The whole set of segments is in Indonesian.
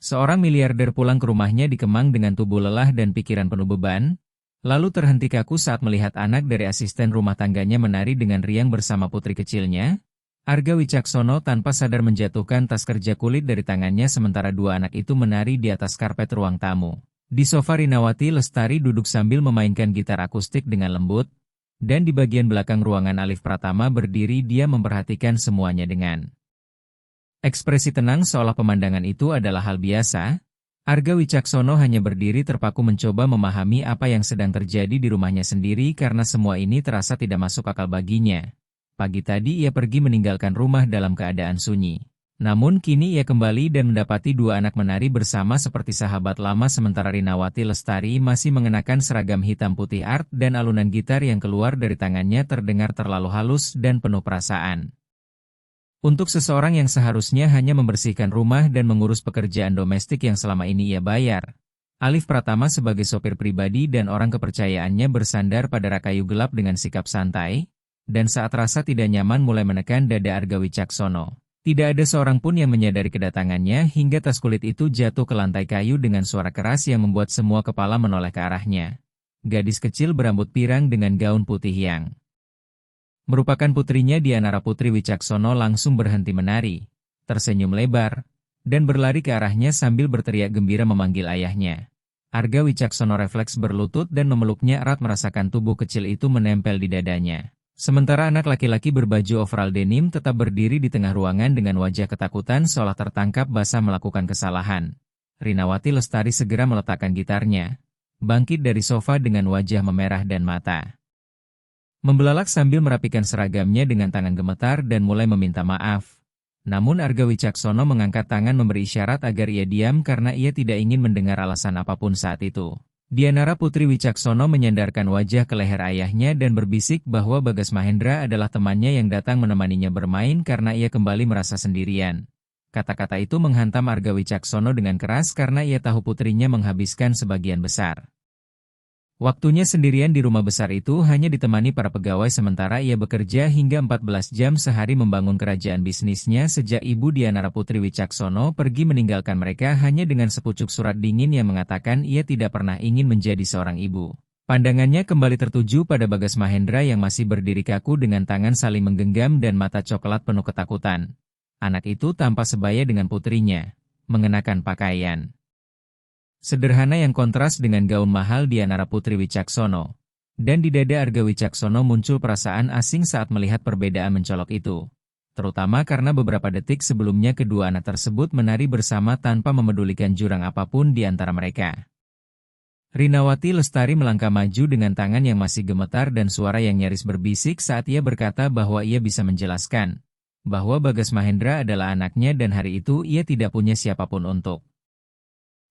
Seorang miliarder pulang ke rumahnya di Kemang dengan tubuh lelah dan pikiran penuh beban, lalu terhenti kaku saat melihat anak dari asisten rumah tangganya menari dengan riang bersama putri kecilnya. Arga Wicaksono tanpa sadar menjatuhkan tas kerja kulit dari tangannya sementara dua anak itu menari di atas karpet ruang tamu. Di sofa Rinawati Lestari duduk sambil memainkan gitar akustik dengan lembut, dan di bagian belakang ruangan Alif Pratama berdiri dia memperhatikan semuanya dengan ekspresi tenang seolah pemandangan itu adalah hal biasa. Arga Wicaksono hanya berdiri terpaku mencoba memahami apa yang sedang terjadi di rumahnya sendiri karena semua ini terasa tidak masuk akal baginya. Pagi tadi ia pergi meninggalkan rumah dalam keadaan sunyi. Namun kini ia kembali dan mendapati dua anak menari bersama seperti sahabat lama sementara Rinawati Lestari masih mengenakan seragam hitam putih art dan alunan gitar yang keluar dari tangannya terdengar terlalu halus dan penuh perasaan. Untuk seseorang yang seharusnya hanya membersihkan rumah dan mengurus pekerjaan domestik yang selama ini ia bayar, Alif Pratama sebagai sopir pribadi dan orang kepercayaannya bersandar pada rak kayu gelap dengan sikap santai, dan saat rasa tidak nyaman mulai menekan dada Arga Wicaksono. Tidak ada seorang pun yang menyadari kedatangannya hingga tas kulit itu jatuh ke lantai kayu dengan suara keras yang membuat semua kepala menoleh ke arahnya. Gadis kecil berambut pirang dengan gaun putih yang merupakan putrinya Dianara Putri Wicaksono langsung berhenti menari, tersenyum lebar, dan berlari ke arahnya sambil berteriak gembira memanggil ayahnya. Arga Wicaksono refleks berlutut dan memeluknya erat merasakan tubuh kecil itu menempel di dadanya. Sementara anak laki-laki berbaju overall denim tetap berdiri di tengah ruangan dengan wajah ketakutan seolah tertangkap basah melakukan kesalahan. Rinawati Lestari segera meletakkan gitarnya, bangkit dari sofa dengan wajah memerah dan mata membelalak sambil merapikan seragamnya dengan tangan gemetar dan mulai meminta maaf. Namun Arga Wicaksono mengangkat tangan memberi isyarat agar ia diam karena ia tidak ingin mendengar alasan apapun saat itu. Dianara Putri Wicaksono menyandarkan wajah ke leher ayahnya dan berbisik bahwa Bagas Mahendra adalah temannya yang datang menemaninya bermain karena ia kembali merasa sendirian. Kata-kata itu menghantam Arga Wicaksono dengan keras karena ia tahu putrinya menghabiskan sebagian besar waktunya sendirian di rumah besar itu hanya ditemani para pegawai sementara ia bekerja hingga 14 jam sehari membangun kerajaan bisnisnya sejak ibu Dianara Putri Wicaksono pergi meninggalkan mereka hanya dengan sepucuk surat dingin yang mengatakan ia tidak pernah ingin menjadi seorang ibu. Pandangannya kembali tertuju pada Bagas Mahendra yang masih berdiri kaku dengan tangan saling menggenggam dan mata coklat penuh ketakutan. Anak itu tampak sebaya dengan putrinya, mengenakan pakaian sederhana yang kontras dengan gaun mahal Dianara Putri Wicaksono. Dan di dada Arga Wicaksono muncul perasaan asing saat melihat perbedaan mencolok itu. Terutama karena beberapa detik sebelumnya kedua anak tersebut menari bersama tanpa memedulikan jurang apapun di antara mereka. Rinawati Lestari melangkah maju dengan tangan yang masih gemetar dan suara yang nyaris berbisik saat ia berkata bahwa ia bisa menjelaskan bahwa Bagas Mahendra adalah anaknya dan hari itu ia tidak punya siapapun untuk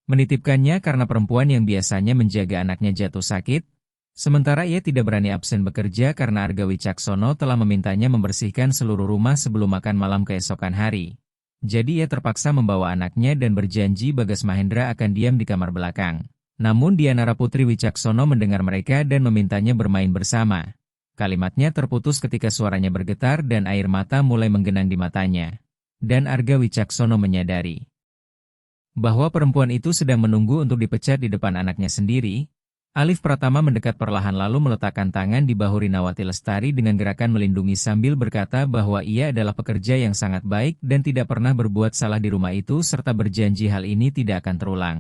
menitipkannya karena perempuan yang biasanya menjaga anaknya jatuh sakit, sementara ia tidak berani absen bekerja karena Arga Wicaksono telah memintanya membersihkan seluruh rumah sebelum makan malam keesokan hari. Jadi ia terpaksa membawa anaknya dan berjanji Bagas Mahendra akan diam di kamar belakang. Namun Dianara Putri Wicaksono mendengar mereka dan memintanya bermain bersama. Kalimatnya terputus ketika suaranya bergetar dan air mata mulai menggenang di matanya. Dan Arga Wicaksono menyadari bahwa perempuan itu sedang menunggu untuk dipecat di depan anaknya sendiri. Alif Pratama mendekat perlahan lalu meletakkan tangan di bahu Rinawati Lestari dengan gerakan melindungi sambil berkata bahwa ia adalah pekerja yang sangat baik dan tidak pernah berbuat salah di rumah itu serta berjanji hal ini tidak akan terulang.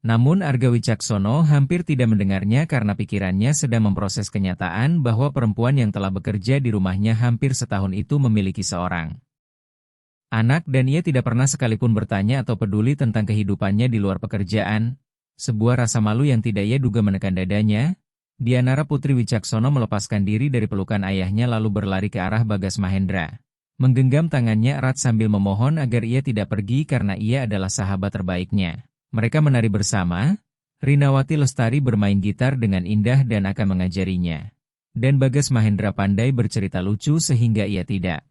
Namun Arga Wicaksono hampir tidak mendengarnya karena pikirannya sedang memproses kenyataan bahwa perempuan yang telah bekerja di rumahnya hampir setahun itu memiliki seorang anak dan ia tidak pernah sekalipun bertanya atau peduli tentang kehidupannya di luar pekerjaan. Sebuah rasa malu yang tidak ia duga menekan dadanya. Dianara Putri Wicaksono melepaskan diri dari pelukan ayahnya lalu berlari ke arah Bagas Mahendra. Menggenggam tangannya erat sambil memohon agar ia tidak pergi karena ia adalah sahabat terbaiknya. Mereka menari bersama. Rinawati Lestari bermain gitar dengan indah dan akan mengajarinya. Dan Bagas Mahendra pandai bercerita lucu sehingga ia tidak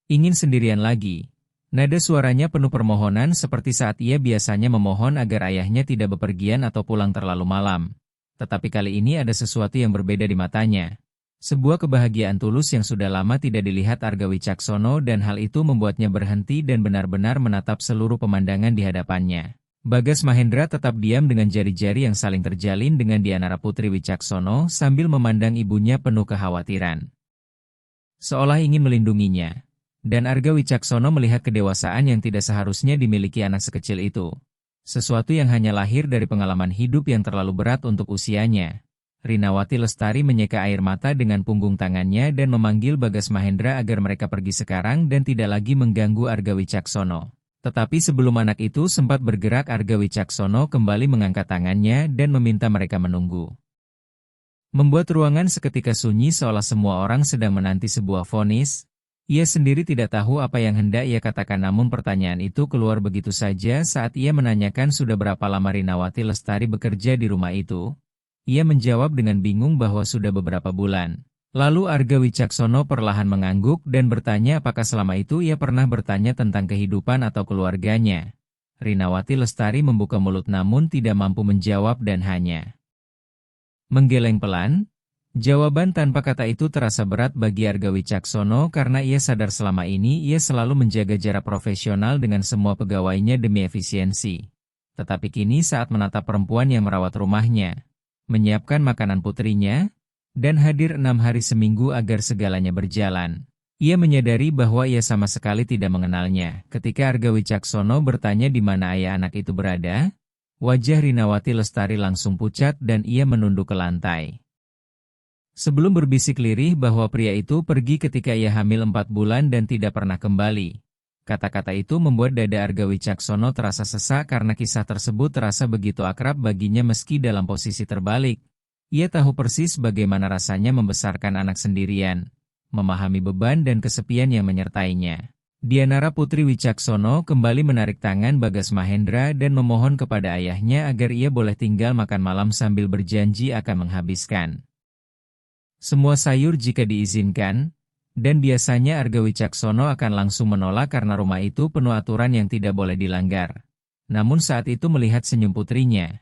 ingin sendirian lagi. Nada suaranya penuh permohonan seperti saat ia biasanya memohon agar ayahnya tidak bepergian atau pulang terlalu malam. Tetapi kali ini ada sesuatu yang berbeda di matanya. Sebuah kebahagiaan tulus yang sudah lama tidak dilihat Arga Wicaksono dan hal itu membuatnya berhenti dan benar-benar menatap seluruh pemandangan di hadapannya. Bagas Mahendra tetap diam dengan jari-jari yang saling terjalin dengan Dianara Putri Wicaksono sambil memandang ibunya penuh kekhawatiran. Seolah ingin melindunginya. Dan Arga Wicaksono melihat kedewasaan yang tidak seharusnya dimiliki anak sekecil itu. Sesuatu yang hanya lahir dari pengalaman hidup yang terlalu berat untuk usianya. Rinawati Lestari menyeka air mata dengan punggung tangannya dan memanggil Bagas Mahendra agar mereka pergi sekarang dan tidak lagi mengganggu Arga Wicaksono. Tetapi sebelum anak itu sempat bergerak, Arga Wicaksono kembali mengangkat tangannya dan meminta mereka menunggu. Membuat ruangan seketika sunyi seolah semua orang sedang menanti sebuah vonis. Ia sendiri tidak tahu apa yang hendak ia katakan, namun pertanyaan itu keluar begitu saja saat ia menanyakan sudah berapa lama Rinawati Lestari bekerja di rumah itu. Ia menjawab dengan bingung bahwa sudah beberapa bulan. Lalu Arga Wicaksono perlahan mengangguk dan bertanya apakah selama itu ia pernah bertanya tentang kehidupan atau keluarganya. Rinawati Lestari membuka mulut namun tidak mampu menjawab dan hanya menggeleng pelan. Jawaban tanpa kata itu terasa berat bagi Arga Wicaksono karena ia sadar selama ini ia selalu menjaga jarak profesional dengan semua pegawainya demi efisiensi. Tetapi kini saat menatap perempuan yang merawat rumahnya, menyiapkan makanan putrinya, dan hadir 6 hari seminggu agar segalanya berjalan, ia menyadari bahwa ia sama sekali tidak mengenalnya. Ketika Arga Wicaksono bertanya di mana ayah anak itu berada, wajah Rinawati Lestari langsung pucat dan ia menunduk ke lantai. Sebelum berbisik lirih bahwa pria itu pergi ketika ia hamil 4 bulan dan tidak pernah kembali. Kata-kata itu membuat dada Arga Wicaksono terasa sesak karena kisah tersebut terasa begitu akrab baginya meski dalam posisi terbalik. Ia tahu persis bagaimana rasanya membesarkan anak sendirian, memahami beban dan kesepian yang menyertainya. Dianara Putri Wicaksono kembali menarik tangan Bagas Mahendra dan memohon kepada ayahnya agar ia boleh tinggal makan malam sambil berjanji akan menghabiskan semua sayur jika diizinkan, dan biasanya Arga Wicaksono akan langsung menolak karena rumah itu penuh aturan yang tidak boleh dilanggar. Namun saat itu melihat senyum putrinya,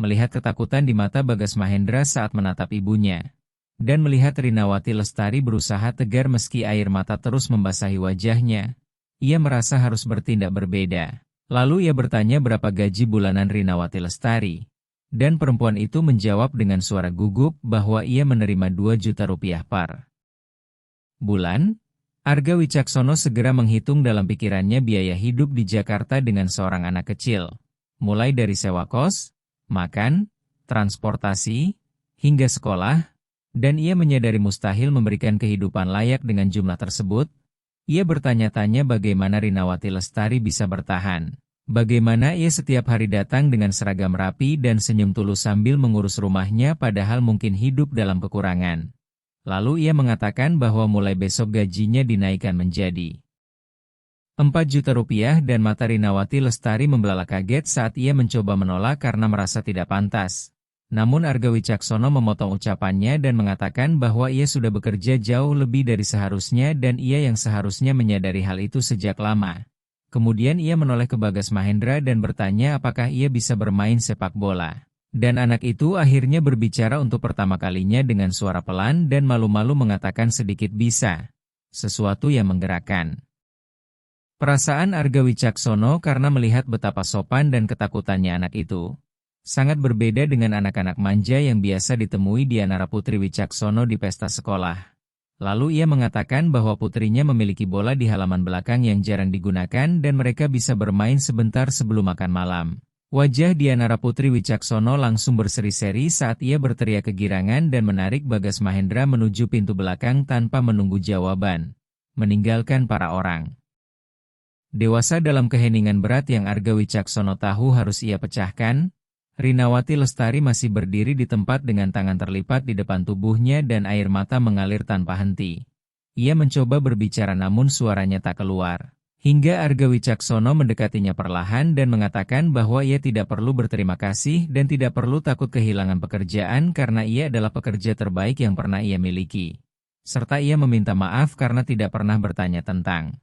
melihat ketakutan di mata Bagas Mahendra saat menatap ibunya, dan melihat Rinawati Lestari berusaha tegar meski air mata terus membasahi wajahnya, ia merasa harus bertindak berbeda. Lalu ia bertanya berapa gaji bulanan Rinawati Lestari. Dan perempuan itu menjawab dengan suara gugup bahwa ia menerima 2 juta rupiah per bulan. Arga Wicaksono segera menghitung dalam pikirannya biaya hidup di Jakarta dengan seorang anak kecil. Mulai dari sewa kos, makan, transportasi, hingga sekolah. Dan ia menyadari mustahil memberikan kehidupan layak dengan jumlah tersebut. Ia bertanya-tanya bagaimana Rinawati Lestari bisa bertahan. Bagaimana ia setiap hari datang dengan seragam rapi dan senyum tulus sambil mengurus rumahnya padahal mungkin hidup dalam kekurangan. Lalu ia mengatakan bahwa mulai besok gajinya dinaikkan menjadi 4 juta rupiah dan mata Rinawati Lestari membelalak kaget saat ia mencoba menolak karena merasa tidak pantas. Namun Arga Wicaksono memotong ucapannya dan mengatakan bahwa ia sudah bekerja jauh lebih dari seharusnya dan ia yang seharusnya menyadari hal itu sejak lama. Kemudian ia menoleh ke Bagas Mahendra dan bertanya apakah ia bisa bermain sepak bola. Dan anak itu akhirnya berbicara untuk pertama kalinya dengan suara pelan dan malu-malu mengatakan sedikit bisa. Sesuatu yang menggerakkan perasaan Arga Wicaksono karena melihat betapa sopan dan ketakutannya anak itu. Sangat berbeda dengan anak-anak manja yang biasa ditemui Dianara Putri Wicaksono di pesta sekolah. Lalu ia mengatakan bahwa putrinya memiliki bola di halaman belakang yang jarang digunakan dan mereka bisa bermain sebentar sebelum makan malam. Wajah Dianara Putri Wicaksono langsung berseri-seri saat ia berteriak kegirangan dan menarik Bagas Mahendra menuju pintu belakang tanpa menunggu jawaban, meninggalkan para orang dewasa dalam keheningan berat yang Arga Wicaksono tahu harus ia pecahkan. Rinawati Lestari masih berdiri di tempat dengan tangan terlipat di depan tubuhnya dan air mata mengalir tanpa henti. Ia mencoba berbicara namun suaranya tak keluar. Hingga Arga Wicaksono mendekatinya perlahan dan mengatakan bahwa ia tidak perlu berterima kasih dan tidak perlu takut kehilangan pekerjaan karena ia adalah pekerja terbaik yang pernah ia miliki. Serta ia meminta maaf karena tidak pernah bertanya tentang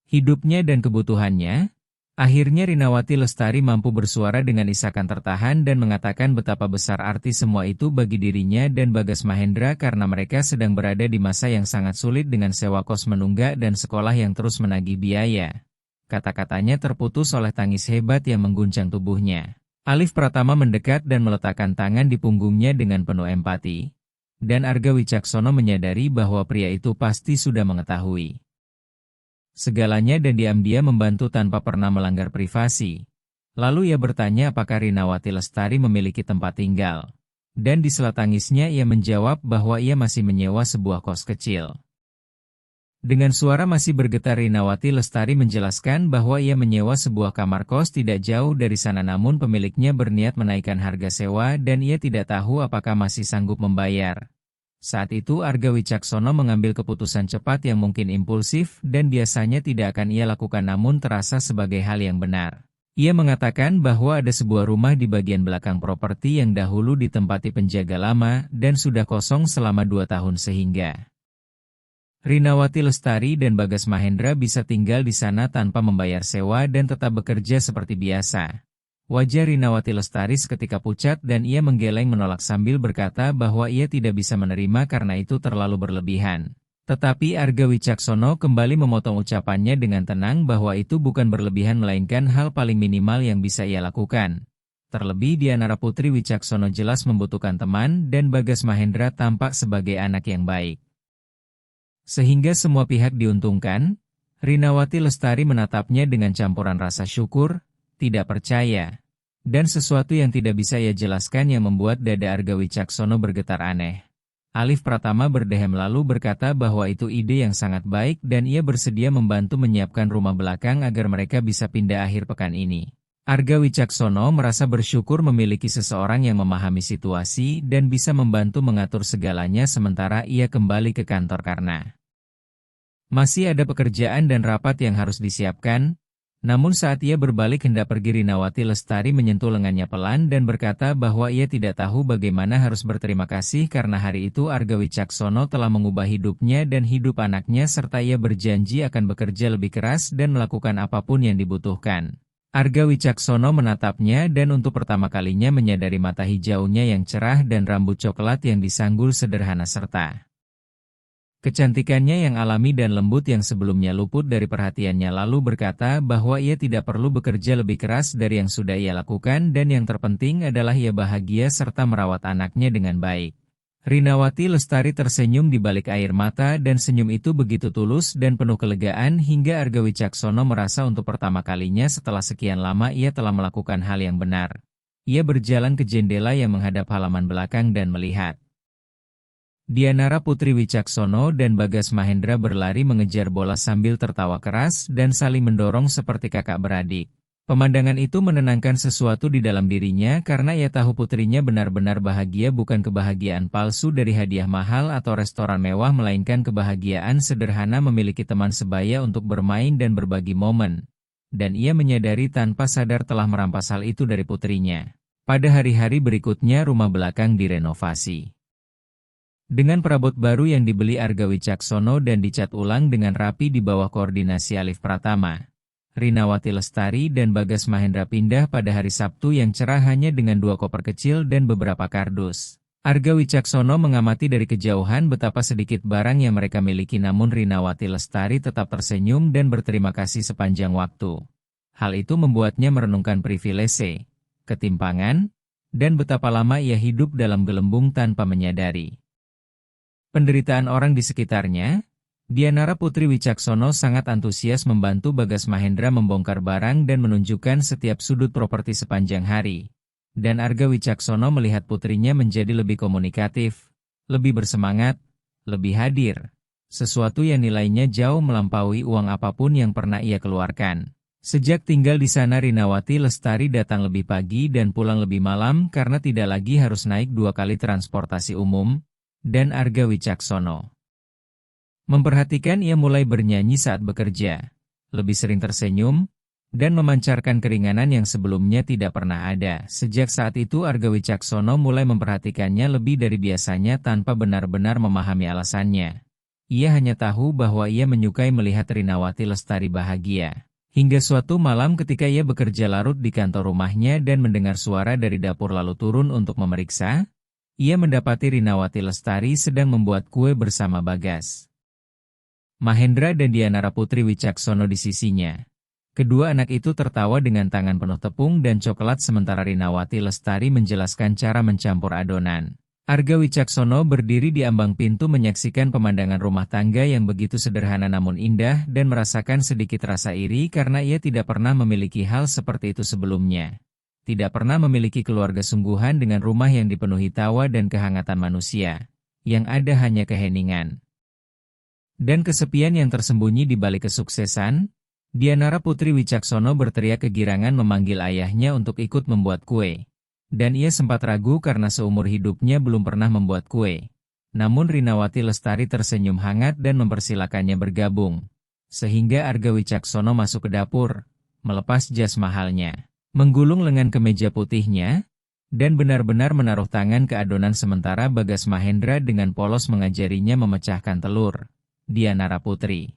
hidupnya dan kebutuhannya. Akhirnya Rinawati Lestari mampu bersuara dengan isakan tertahan dan mengatakan betapa besar arti semua itu bagi dirinya dan Bagas Mahendra karena mereka sedang berada di masa yang sangat sulit dengan sewa kos menunggak dan sekolah yang terus menagih biaya. Kata-katanya terputus oleh tangis hebat yang mengguncang tubuhnya. Alif Pratama mendekat dan meletakkan tangan di punggungnya dengan penuh empati. Dan Arga Wicaksono menyadari bahwa pria itu pasti sudah mengetahui segalanya dan diam-diam membantu tanpa pernah melanggar privasi. Lalu ia bertanya apakah Rinawati Lestari memiliki tempat tinggal. Dan di sela tangisnya ia menjawab bahwa ia masih menyewa sebuah kos kecil. Dengan suara masih bergetar Rinawati Lestari menjelaskan bahwa ia menyewa sebuah kamar kos tidak jauh dari sana namun pemiliknya berniat menaikkan harga sewa dan ia tidak tahu apakah masih sanggup membayar. Saat itu Arga Wicaksono mengambil keputusan cepat yang mungkin impulsif dan biasanya tidak akan ia lakukan namun terasa sebagai hal yang benar. Ia mengatakan bahwa ada sebuah rumah di bagian belakang properti yang dahulu ditempati penjaga lama dan sudah kosong selama 2 tahun sehingga Rinawati Lestari dan Bagas Mahendra bisa tinggal di sana tanpa membayar sewa dan tetap bekerja seperti biasa. Wajah Rinawati Lestari seketika pucat dan ia menggeleng menolak sambil berkata bahwa ia tidak bisa menerima karena itu terlalu berlebihan. Tetapi Arga Wicaksono kembali memotong ucapannya dengan tenang bahwa itu bukan berlebihan melainkan hal paling minimal yang bisa ia lakukan. Terlebih Dianara Putri Wicaksono jelas membutuhkan teman dan Bagas Mahendra tampak sebagai anak yang baik. Sehingga semua pihak diuntungkan, Rinawati Lestari menatapnya dengan campuran rasa syukur, tidak percaya, dan sesuatu yang tidak bisa ia jelaskan yang membuat dada Arga Wicaksono bergetar aneh. Alif Pratama berdehem lalu berkata bahwa itu ide yang sangat baik dan ia bersedia membantu menyiapkan rumah belakang agar mereka bisa pindah akhir pekan ini. Arga Wicaksono merasa bersyukur memiliki seseorang yang memahami situasi dan bisa membantu mengatur segalanya sementara ia kembali ke kantor karena masih ada pekerjaan dan rapat yang harus disiapkan. Namun saat ia berbalik hendak pergi Rinawati Lestari menyentuh lengannya pelan dan berkata bahwa ia tidak tahu bagaimana harus berterima kasih karena hari itu Arga Wicaksono telah mengubah hidupnya dan hidup anaknya serta ia berjanji akan bekerja lebih keras dan melakukan apapun yang dibutuhkan. Arga Wicaksono menatapnya dan untuk pertama kalinya menyadari mata hijaunya yang cerah dan rambut coklat yang disanggul sederhana serta kecantikannya yang alami dan lembut yang sebelumnya luput dari perhatiannya lalu berkata bahwa ia tidak perlu bekerja lebih keras dari yang sudah ia lakukan dan yang terpenting adalah ia bahagia serta merawat anaknya dengan baik. Rinawati Lestari tersenyum di balik air mata dan senyum itu begitu tulus dan penuh kelegaan hingga Arga Wicaksono merasa untuk pertama kalinya setelah sekian lama ia telah melakukan hal yang benar. Ia berjalan ke jendela yang menghadap halaman belakang dan melihat Dianara Putri Wicaksono dan Bagas Mahendra berlari mengejar bola sambil tertawa keras dan saling mendorong seperti kakak beradik. Pemandangan itu menenangkan sesuatu di dalam dirinya karena ia tahu putrinya benar-benar bahagia bukan kebahagiaan palsu dari hadiah mahal atau restoran mewah melainkan kebahagiaan sederhana memiliki teman sebaya untuk bermain dan berbagi momen. Dan ia menyadari tanpa sadar telah merampas hal itu dari putrinya. Pada hari-hari berikutnya rumah belakang direnovasi. Dengan perabot baru yang dibeli Arga Wicaksono dan dicat ulang dengan rapi di bawah koordinasi Alif Pratama, Rinawati Lestari dan Bagas Mahendra pindah pada hari Sabtu yang cerah hanya dengan 2 koper kecil dan beberapa kardus. Arga Wicaksono mengamati dari kejauhan betapa sedikit barang yang mereka miliki namun Rinawati Lestari tetap tersenyum dan berterima kasih sepanjang waktu. Hal itu membuatnya merenungkan privilese, ketimpangan, dan betapa lama ia hidup dalam gelembung tanpa menyadari penderitaan orang di sekitarnya. Dianara Putri Wicaksono sangat antusias membantu Bagas Mahendra membongkar barang dan menunjukkan setiap sudut properti sepanjang hari. Dan Arga Wicaksono melihat putrinya menjadi lebih komunikatif, lebih bersemangat, lebih hadir. Sesuatu yang nilainya jauh melampaui uang apapun yang pernah ia keluarkan. Sejak tinggal di sana Rinawati Lestari datang lebih pagi dan pulang lebih malam karena tidak lagi harus naik 2 kali transportasi umum. Dan Arga Wicaksono memperhatikan ia mulai bernyanyi saat bekerja, lebih sering tersenyum, dan memancarkan keringanan yang sebelumnya tidak pernah ada. Sejak saat itu Arga Wicaksono mulai memperhatikannya lebih dari biasanya tanpa benar-benar memahami alasannya. Ia hanya tahu bahwa ia menyukai melihat Rinawati Lestari bahagia. Hingga suatu malam ketika ia bekerja larut di kantor rumahnya dan mendengar suara dari dapur lalu turun untuk memeriksa, ia mendapati Rinawati Lestari sedang membuat kue bersama Bagas Mahendra dan Dianara Putri Wicaksono di sisinya. Kedua anak itu tertawa dengan tangan penuh tepung dan coklat sementara Rinawati Lestari menjelaskan cara mencampur adonan. Arga Wicaksono berdiri di ambang pintu menyaksikan pemandangan rumah tangga yang begitu sederhana namun indah dan merasakan sedikit rasa iri karena ia tidak pernah memiliki hal seperti itu sebelumnya. Tidak pernah memiliki keluarga sungguhan dengan rumah yang dipenuhi tawa dan kehangatan manusia. Yang ada hanya keheningan dan kesepian yang tersembunyi di balik kesuksesan. Dianara Putri Wicaksono berteriak kegirangan memanggil ayahnya untuk ikut membuat kue. Dan ia sempat ragu karena seumur hidupnya belum pernah membuat kue. Namun Rinawati Lestari tersenyum hangat dan mempersilakannya bergabung. Sehingga Arga Wicaksono masuk ke dapur, melepas jas mahalnya, menggulung lengan kemeja putihnya, dan benar-benar menaruh tangan ke adonan sementara Bagas Mahendra dengan polos mengajarinya memecahkan telur. Dianara Putri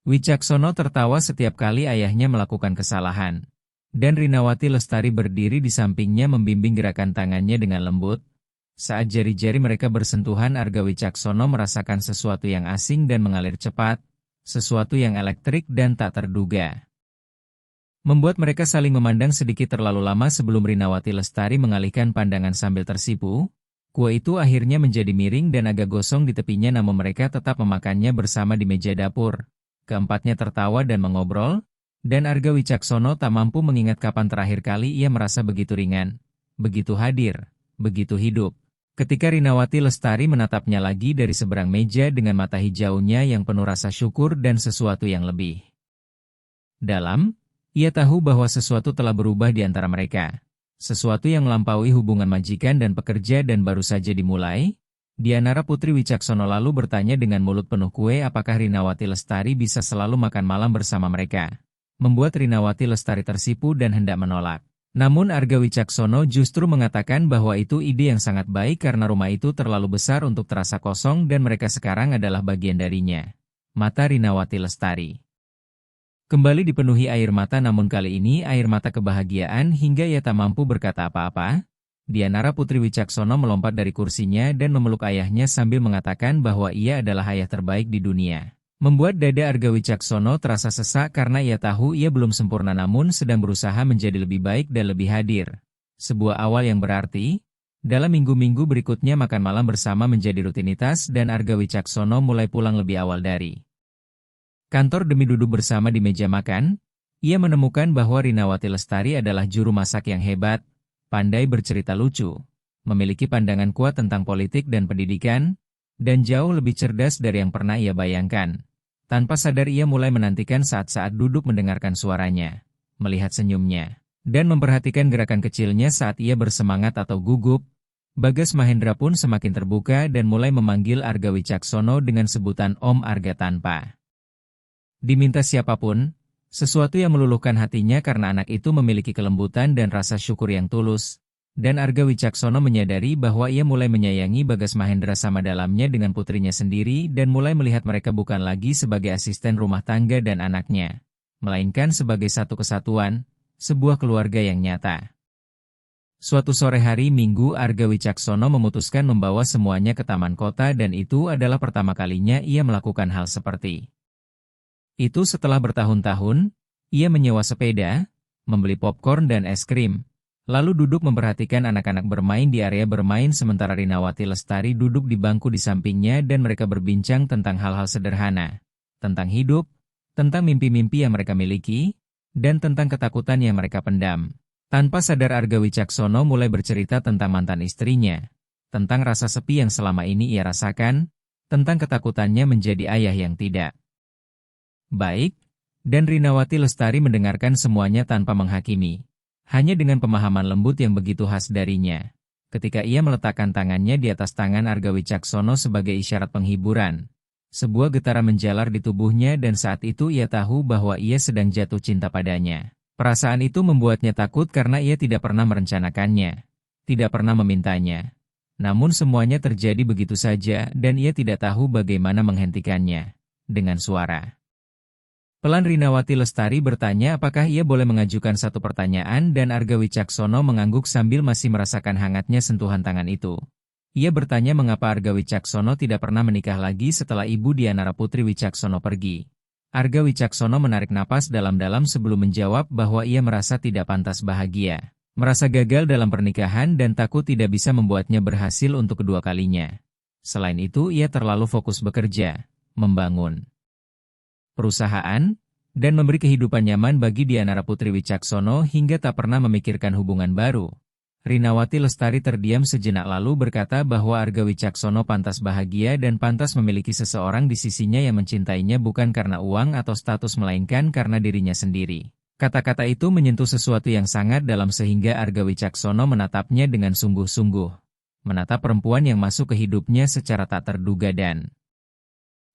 Wicaksono tertawa setiap kali ayahnya melakukan kesalahan. Dan Rinawati Lestari berdiri di sampingnya membimbing gerakan tangannya dengan lembut. Saat jari-jari mereka bersentuhan Arga Wicaksono merasakan sesuatu yang asing dan mengalir cepat. Sesuatu yang elektrik dan tak terduga. Membuat mereka saling memandang sedikit terlalu lama sebelum Rinawati Lestari mengalihkan pandangan sambil tersipu. Kue itu akhirnya menjadi miring dan agak gosong di tepinya namun mereka tetap memakannya bersama di meja dapur. Keempatnya tertawa dan mengobrol, dan Arga Wicaksono tak mampu mengingat kapan terakhir kali ia merasa begitu ringan, begitu hadir, begitu hidup. Ketika Rinawati Lestari menatapnya lagi dari seberang meja dengan mata hijaunya yang penuh rasa syukur dan sesuatu yang lebih dalam, ia tahu bahwa sesuatu telah berubah di antara mereka. Sesuatu yang melampaui hubungan majikan dan pekerja dan baru saja dimulai. Dianara Putri Wicaksono lalu bertanya dengan mulut penuh kue apakah Rinawati Lestari bisa selalu makan malam bersama mereka. Membuat Rinawati Lestari tersipu dan hendak menolak. Namun Arga Wicaksono justru mengatakan bahwa itu ide yang sangat baik karena rumah itu terlalu besar untuk terasa kosong dan mereka sekarang adalah bagian darinya. Mata Rinawati Lestari kembali dipenuhi air mata namun kali ini air mata kebahagiaan hingga ia tak mampu berkata apa-apa. Dianara Putri Wicaksono melompat dari kursinya dan memeluk ayahnya sambil mengatakan bahwa ia adalah ayah terbaik di dunia. Membuat dada Arga Wicaksono terasa sesak karena ia tahu ia belum sempurna namun sedang berusaha menjadi lebih baik dan lebih hadir. Sebuah awal yang berarti, dalam minggu-minggu berikutnya makan malam bersama menjadi rutinitas dan Arga Wicaksono mulai pulang lebih awal dari kantor demi duduk bersama di meja makan. Ia menemukan bahwa Rinawati Lestari adalah juru masak yang hebat, pandai bercerita lucu, memiliki pandangan kuat tentang politik dan pendidikan, dan jauh lebih cerdas dari yang pernah ia bayangkan. Tanpa sadar ia mulai menantikan saat-saat duduk mendengarkan suaranya, melihat senyumnya, dan memperhatikan gerakan kecilnya saat ia bersemangat atau gugup. Bagas Mahendra pun semakin terbuka dan mulai memanggil Arga Wicaksono dengan sebutan Om Arga tanpa diminta siapapun. Sesuatu yang meluluhkan hatinya karena anak itu memiliki kelembutan dan rasa syukur yang tulus. Dan Arga Wicaksono menyadari bahwa ia mulai menyayangi Bagas Mahendra sama dalamnya dengan putrinya sendiri dan mulai melihat mereka bukan lagi sebagai asisten rumah tangga dan anaknya, melainkan sebagai satu kesatuan, sebuah keluarga yang nyata. Suatu sore hari Minggu Arga Wicaksono memutuskan membawa semuanya ke taman kota dan itu adalah pertama kalinya ia melakukan hal seperti itu setelah bertahun-tahun. Ia menyewa sepeda, membeli popcorn dan es krim, lalu duduk memperhatikan anak-anak bermain di area bermain sementara Rinawati Lestari duduk di bangku di sampingnya dan mereka berbincang tentang hal-hal sederhana, tentang hidup, tentang mimpi-mimpi yang mereka miliki, dan tentang ketakutan yang mereka pendam. Tanpa sadar Arga Wicaksono mulai bercerita tentang mantan istrinya, tentang rasa sepi yang selama ini ia rasakan, tentang ketakutannya menjadi ayah yang tidak baik, dan Rinawati Lestari mendengarkan semuanya tanpa menghakimi. Hanya dengan pemahaman lembut yang begitu khas darinya. Ketika ia meletakkan tangannya di atas tangan Arga Wicaksono sebagai isyarat penghiburan, sebuah getaran menjalar di tubuhnya dan saat itu ia tahu bahwa ia sedang jatuh cinta padanya. Perasaan itu membuatnya takut karena ia tidak pernah merencanakannya, tidak pernah memintanya. Namun semuanya terjadi begitu saja dan ia tidak tahu bagaimana menghentikannya. Dengan suara Pelan Rinawati Lestari bertanya apakah ia boleh mengajukan satu pertanyaan dan Arga Wicaksono mengangguk sambil masih merasakan hangatnya sentuhan tangan itu. Ia bertanya mengapa Arga Wicaksono tidak pernah menikah lagi setelah ibu Dianara Putri Wicaksono pergi. Arga Wicaksono menarik napas dalam-dalam sebelum menjawab bahwa ia merasa tidak pantas bahagia. Merasa gagal dalam pernikahan dan takut tidak bisa membuatnya berhasil untuk kedua kalinya. Selain itu ia terlalu fokus bekerja, membangun perusahaan, dan memberi kehidupan nyaman bagi Dianara Putri Wicaksono hingga tak pernah memikirkan hubungan baru. Rinawati Lestari terdiam sejenak lalu berkata bahwa Arga Wicaksono pantas bahagia dan pantas memiliki seseorang di sisinya yang mencintainya bukan karena uang atau status melainkan karena dirinya sendiri. Kata-kata itu menyentuh sesuatu yang sangat dalam sehingga Arga Wicaksono menatapnya dengan sungguh-sungguh. Menatap perempuan yang masuk ke hidupnya secara tak terduga dan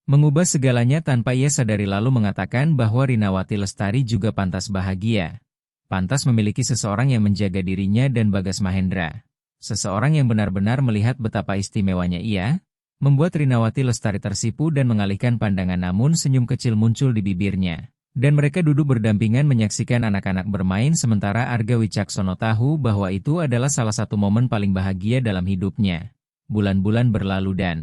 mengubah segalanya tanpa ia sadari lalu mengatakan bahwa Rinawati Lestari juga pantas bahagia. Pantas memiliki seseorang yang menjaga dirinya dan Bagas Mahendra. Seseorang yang benar-benar melihat betapa istimewanya ia, membuat Rinawati Lestari tersipu dan mengalihkan pandangan namun senyum kecil muncul di bibirnya. Dan mereka duduk berdampingan menyaksikan anak-anak bermain sementara Arga Wicaksono tahu bahwa itu adalah salah satu momen paling bahagia dalam hidupnya. Bulan-bulan berlalu dan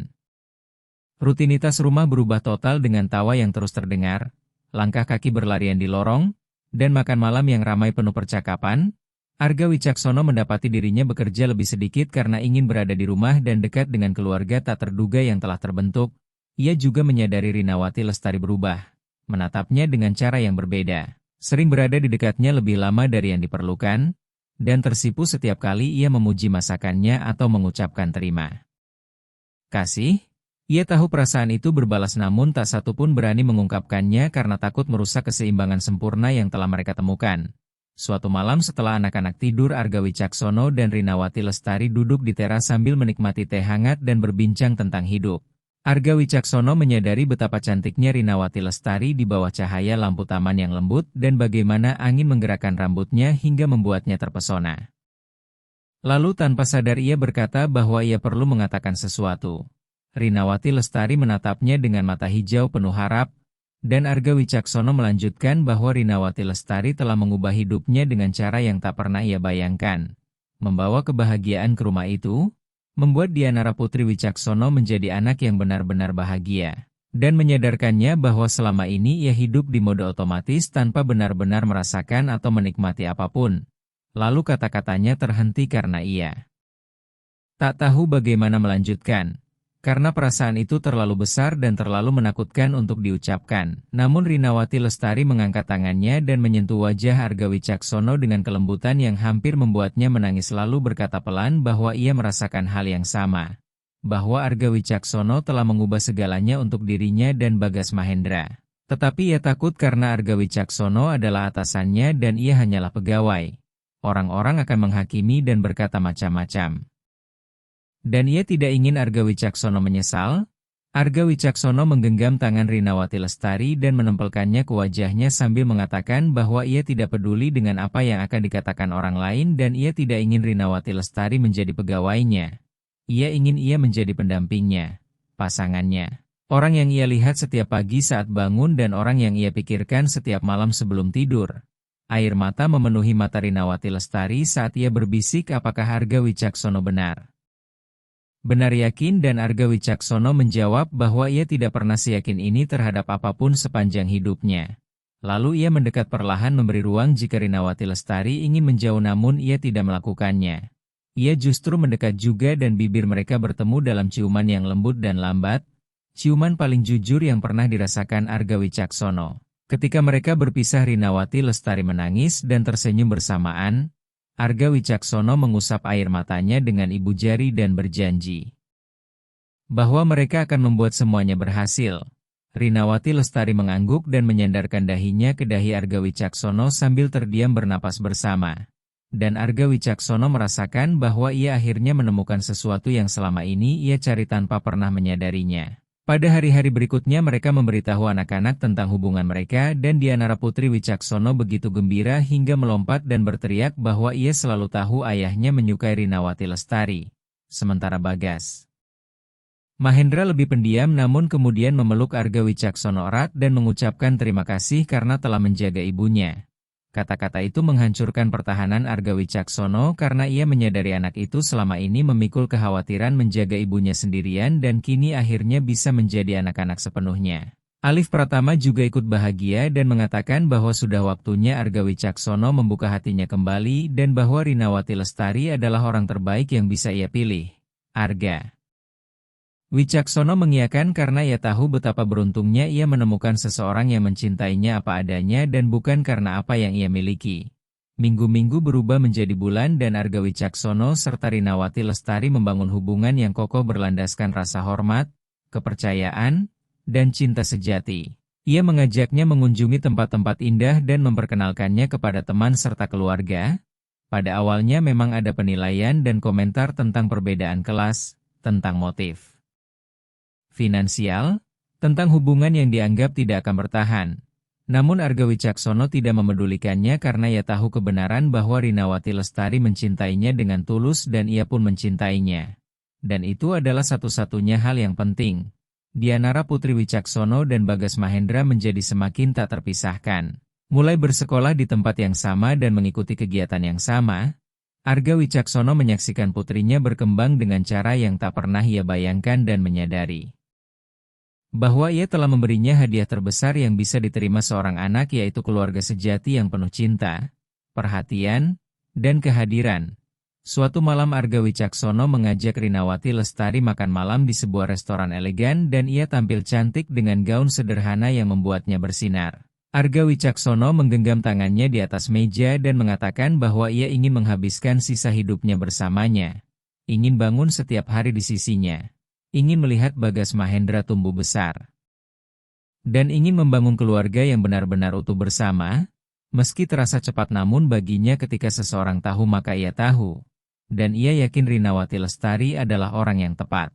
rutinitas rumah berubah total dengan tawa yang terus terdengar, langkah kaki berlarian di lorong, dan makan malam yang ramai penuh percakapan. Arga Wicaksono mendapati dirinya bekerja lebih sedikit karena ingin berada di rumah dan dekat dengan keluarga tak terduga yang telah terbentuk. Ia juga menyadari Rinawati Lestari berubah, menatapnya dengan cara yang berbeda. Sering berada di dekatnya lebih lama dari yang diperlukan, dan tersipu setiap kali ia memuji masakannya atau mengucapkan terima kasih. Ia tahu perasaan itu berbalas namun tak satu pun berani mengungkapkannya karena takut merusak keseimbangan sempurna yang telah mereka temukan. Suatu malam setelah anak-anak tidur Arga Wicaksono dan Rinawati Lestari duduk di teras sambil menikmati teh hangat dan berbincang tentang hidup. Arga Wicaksono menyadari betapa cantiknya Rinawati Lestari di bawah cahaya lampu taman yang lembut dan bagaimana angin menggerakkan rambutnya hingga membuatnya terpesona. Lalu tanpa sadar ia berkata bahwa ia perlu mengatakan sesuatu. Rinawati Lestari menatapnya dengan mata hijau penuh harap, dan Arga Wicaksono melanjutkan bahwa Rinawati Lestari telah mengubah hidupnya dengan cara yang tak pernah ia bayangkan. Membawa kebahagiaan ke rumah itu, membuat Dianara Putri Wicaksono menjadi anak yang benar-benar bahagia. Dan menyadarkannya bahwa selama ini ia hidup di mode otomatis tanpa benar-benar merasakan atau menikmati apapun. Lalu kata-katanya terhenti karena ia tak tahu bagaimana melanjutkan. Karena perasaan itu terlalu besar dan terlalu menakutkan untuk diucapkan. Namun Rinawati Lestari mengangkat tangannya dan menyentuh wajah Arga Wicaksono dengan kelembutan yang hampir membuatnya menangis lalu berkata pelan bahwa ia merasakan hal yang sama. Bahwa Arga Wicaksono telah mengubah segalanya untuk dirinya dan Bagas Mahendra. Tetapi ia takut karena Arga Wicaksono adalah atasannya dan ia hanyalah pegawai. Orang-orang akan menghakimi dan berkata macam-macam. Dan ia tidak ingin Arga Wicaksono menyesal. Arga Wicaksono menggenggam tangan Rinawati Lestari dan menempelkannya ke wajahnya sambil mengatakan bahwa ia tidak peduli dengan apa yang akan dikatakan orang lain dan ia tidak ingin Rinawati Lestari menjadi pegawainya. Ia ingin ia menjadi pendampingnya, pasangannya. Orang yang ia lihat setiap pagi saat bangun dan orang yang ia pikirkan setiap malam sebelum tidur. Air mata memenuhi mata Rinawati Lestari saat ia berbisik apakah Arga Wicaksono benar. Benar yakin dan Arga Wicaksono menjawab bahwa ia tidak pernah seyakin ini terhadap apapun sepanjang hidupnya. Lalu ia mendekat perlahan memberi ruang jika Rinawati Lestari ingin menjauh namun ia tidak melakukannya. Ia justru mendekat juga dan bibir mereka bertemu dalam ciuman yang lembut dan lambat, ciuman paling jujur yang pernah dirasakan Arga Wicaksono. Ketika mereka berpisah Rinawati Lestari menangis dan tersenyum bersamaan. Arga Wicaksono mengusap air matanya dengan ibu jari dan berjanji bahwa mereka akan membuat semuanya berhasil. Rinawati Lestari mengangguk dan menyandarkan dahinya ke dahi Arga Wicaksono sambil terdiam bernapas bersama. Dan Arga Wicaksono merasakan bahwa ia akhirnya menemukan sesuatu yang selama ini ia cari tanpa pernah menyadarinya. Pada hari-hari berikutnya mereka memberitahu anak-anak tentang hubungan mereka dan Dianara Putri Wicaksono begitu gembira hingga melompat dan berteriak bahwa ia selalu tahu ayahnya menyukai Rinawati Lestari. Sementara Bagas Mahendra lebih pendiam namun kemudian memeluk Arga Wicaksono erat dan mengucapkan terima kasih karena telah menjaga ibunya. Kata-kata itu menghancurkan pertahanan Arga Wicaksono karena ia menyadari anak itu selama ini memikul kekhawatiran menjaga ibunya sendirian dan kini akhirnya bisa menjadi anak-anak sepenuhnya. Alif Pratama juga ikut bahagia dan mengatakan bahwa sudah waktunya Arga Wicaksono membuka hatinya kembali dan bahwa Rinawati Lestari adalah orang terbaik yang bisa ia pilih. Arga Wicaksono mengiyakan karena ia tahu betapa beruntungnya ia menemukan seseorang yang mencintainya apa adanya dan bukan karena apa yang ia miliki. Minggu-minggu berubah menjadi bulan dan Arga Wicaksono serta Rinawati Lestari membangun hubungan yang kokoh berlandaskan rasa hormat, kepercayaan, dan cinta sejati. Ia mengajaknya mengunjungi tempat-tempat indah dan memperkenalkannya kepada teman serta keluarga. Pada awalnya memang ada penilaian dan komentar tentang perbedaan kelas, tentang motif finansial, tentang hubungan yang dianggap tidak akan bertahan. Namun Arga Wicaksono tidak memedulikannya karena ia tahu kebenaran bahwa Rinawati Lestari mencintainya dengan tulus dan ia pun mencintainya. Dan itu adalah satu-satunya hal yang penting. Dianara Putri Wicaksono dan Bagas Mahendra menjadi semakin tak terpisahkan. Mulai bersekolah di tempat yang sama dan mengikuti kegiatan yang sama, Arga Wicaksono menyaksikan putrinya berkembang dengan cara yang tak pernah ia bayangkan dan menyadari bahwa ia telah memberinya hadiah terbesar yang bisa diterima seorang anak yaitu keluarga sejati yang penuh cinta, perhatian, dan kehadiran. Suatu malam Arga Wicaksono mengajak Rinawati Lestari makan malam di sebuah restoran elegan dan ia tampil cantik dengan gaun sederhana yang membuatnya bersinar. Arga Wicaksono menggenggam tangannya di atas meja dan mengatakan bahwa ia ingin menghabiskan sisa hidupnya bersamanya. Ingin bangun setiap hari di sisinya. Ingin melihat Bagas Mahendra tumbuh besar. Dan ingin membangun keluarga yang benar-benar utuh bersama. Meski terasa cepat namun baginya ketika seseorang tahu maka ia tahu. Dan ia yakin Rinawati Lestari adalah orang yang tepat.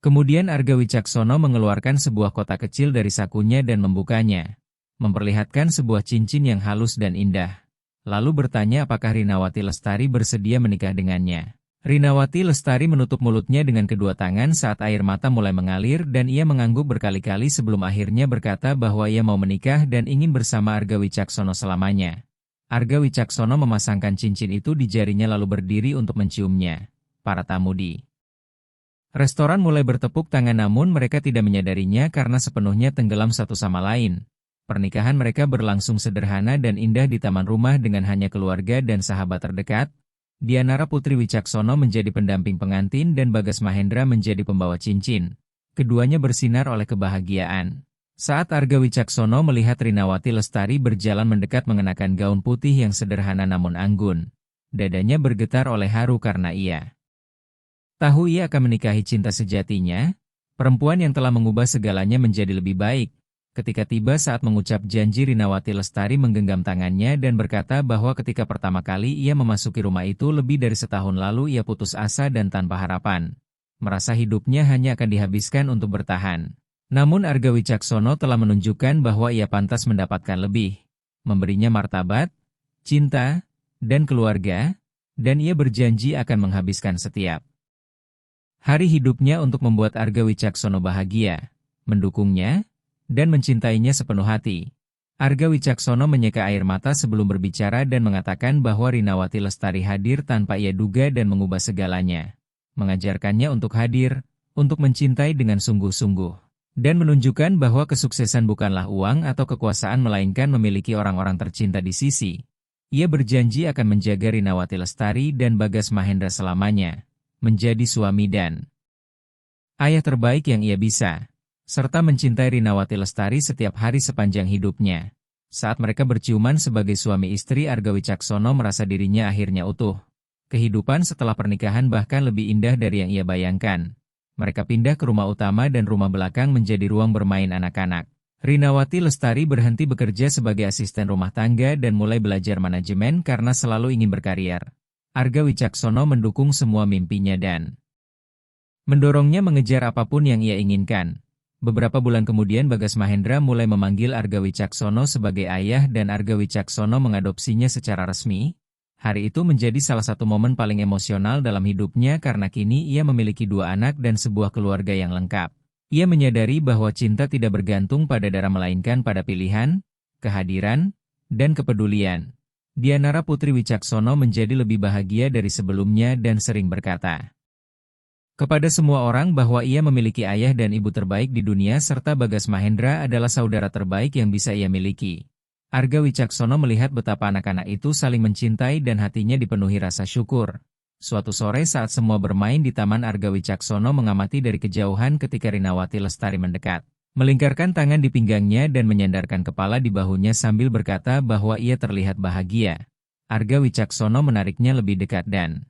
Kemudian Arga Wicaksono mengeluarkan sebuah kotak kecil dari sakunya dan membukanya. Memperlihatkan sebuah cincin yang halus dan indah. Lalu bertanya apakah Rinawati Lestari bersedia menikah dengannya. Rinawati Lestari menutup mulutnya dengan kedua tangan saat air mata mulai mengalir dan ia mengangguk berkali-kali sebelum akhirnya berkata bahwa ia mau menikah dan ingin bersama Arga Wicaksono selamanya. Arga Wicaksono memasangkan cincin itu di jarinya lalu berdiri untuk menciumnya. Para tamu di restoran mulai bertepuk tangan namun mereka tidak menyadarinya karena sepenuhnya tenggelam satu sama lain. Pernikahan mereka berlangsung sederhana dan indah di taman rumah dengan hanya keluarga dan sahabat terdekat. Dianara Putri Wicaksono menjadi pendamping pengantin dan Bagas Mahendra menjadi pembawa cincin. Keduanya bersinar oleh kebahagiaan. Saat Arga Wicaksono melihat Rinawati Lestari berjalan mendekat mengenakan gaun putih yang sederhana namun anggun. Dadanya bergetar oleh haru karena ia tahu ia akan menikahi cinta sejatinya, perempuan yang telah mengubah segalanya menjadi lebih baik. Ketika tiba saat mengucap janji Rinawati Lestari menggenggam tangannya dan berkata bahwa ketika pertama kali ia memasuki rumah itu lebih dari setahun lalu ia putus asa dan tanpa harapan. Merasa hidupnya hanya akan dihabiskan untuk bertahan. Namun Arga Wicaksono telah menunjukkan bahwa ia pantas mendapatkan lebih. Memberinya martabat, cinta, dan keluarga, dan ia berjanji akan menghabiskan setiap hari hidupnya untuk membuat Arga Wicaksono bahagia, mendukungnya, dan mencintainya sepenuh hati. Arga Wicaksono menyeka air mata sebelum berbicara dan mengatakan bahwa Rinawati Lestari hadir tanpa ia duga dan mengubah segalanya. Mengajarkannya untuk hadir, untuk mencintai dengan sungguh-sungguh. Dan menunjukkan bahwa kesuksesan bukanlah uang atau kekuasaan melainkan memiliki orang-orang tercinta di sisi. Ia berjanji akan menjaga Rinawati Lestari dan Bagas Mahendra selamanya. Menjadi suami dan ayah terbaik yang ia bisa. Serta mencintai Rinawati Lestari setiap hari sepanjang hidupnya. Saat mereka berciuman sebagai suami istri Arga Wicaksono merasa dirinya akhirnya utuh. Kehidupan setelah pernikahan bahkan lebih indah dari yang ia bayangkan. Mereka pindah ke rumah utama dan rumah belakang menjadi ruang bermain anak-anak. Rinawati Lestari berhenti bekerja sebagai asisten rumah tangga dan mulai belajar manajemen karena selalu ingin berkarier. Arga Wicaksono mendukung semua mimpinya dan mendorongnya mengejar apapun yang ia inginkan. Beberapa bulan kemudian Bagas Mahendra mulai memanggil Arga Wicaksono sebagai ayah dan Arga Wicaksono mengadopsinya secara resmi. Hari itu menjadi salah satu momen paling emosional dalam hidupnya karena kini ia memiliki 2 anak dan sebuah keluarga yang lengkap. Ia menyadari bahwa cinta tidak bergantung pada darah melainkan pada pilihan, kehadiran, dan kepedulian. Dianara Putri Wicaksono menjadi lebih bahagia dari sebelumnya dan sering berkata kepada semua orang bahwa ia memiliki ayah dan ibu terbaik di dunia serta Bagas Mahendra adalah saudara terbaik yang bisa ia miliki. Arga Wicaksono melihat betapa anak-anak itu saling mencintai dan hatinya dipenuhi rasa syukur. Suatu sore saat semua bermain di taman, Arga Wicaksono mengamati dari kejauhan ketika Rinawati Lestari mendekat. Melingkarkan tangan di pinggangnya dan menyandarkan kepala di bahunya sambil berkata bahwa ia terlihat bahagia. Arga Wicaksono menariknya lebih dekat dan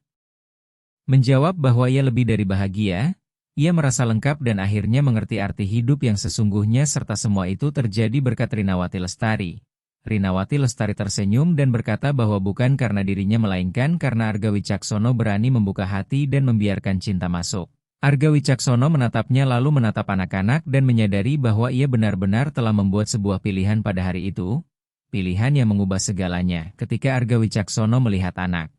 menjawab bahwa ia lebih dari bahagia. Ia merasa lengkap dan akhirnya mengerti arti hidup yang sesungguhnya serta semua itu terjadi berkat Rinawati Lestari. Rinawati Lestari tersenyum dan berkata bahwa bukan karena dirinya melainkan karena Arga Wicaksono berani membuka hati dan membiarkan cinta masuk. Arga Wicaksono menatapnya lalu menatap anak-anak dan menyadari bahwa ia benar-benar telah membuat sebuah pilihan pada hari itu. Pilihan yang mengubah segalanya ketika Arga Wicaksono melihat anak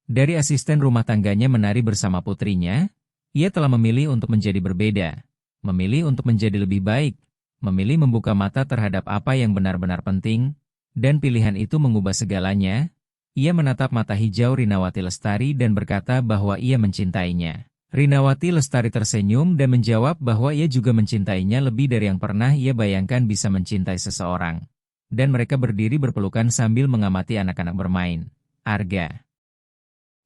dari asisten rumah tangganya menari bersama putrinya. Ia telah memilih untuk menjadi berbeda, memilih untuk menjadi lebih baik, memilih membuka mata terhadap apa yang benar-benar penting, dan pilihan itu mengubah segalanya. Ia menatap mata hijau Rinawati Lestari dan berkata bahwa ia mencintainya. Rinawati Lestari tersenyum dan menjawab bahwa ia juga mencintainya lebih dari yang pernah ia bayangkan bisa mencintai seseorang. Dan mereka berdiri berpelukan sambil mengamati anak-anak bermain. Arga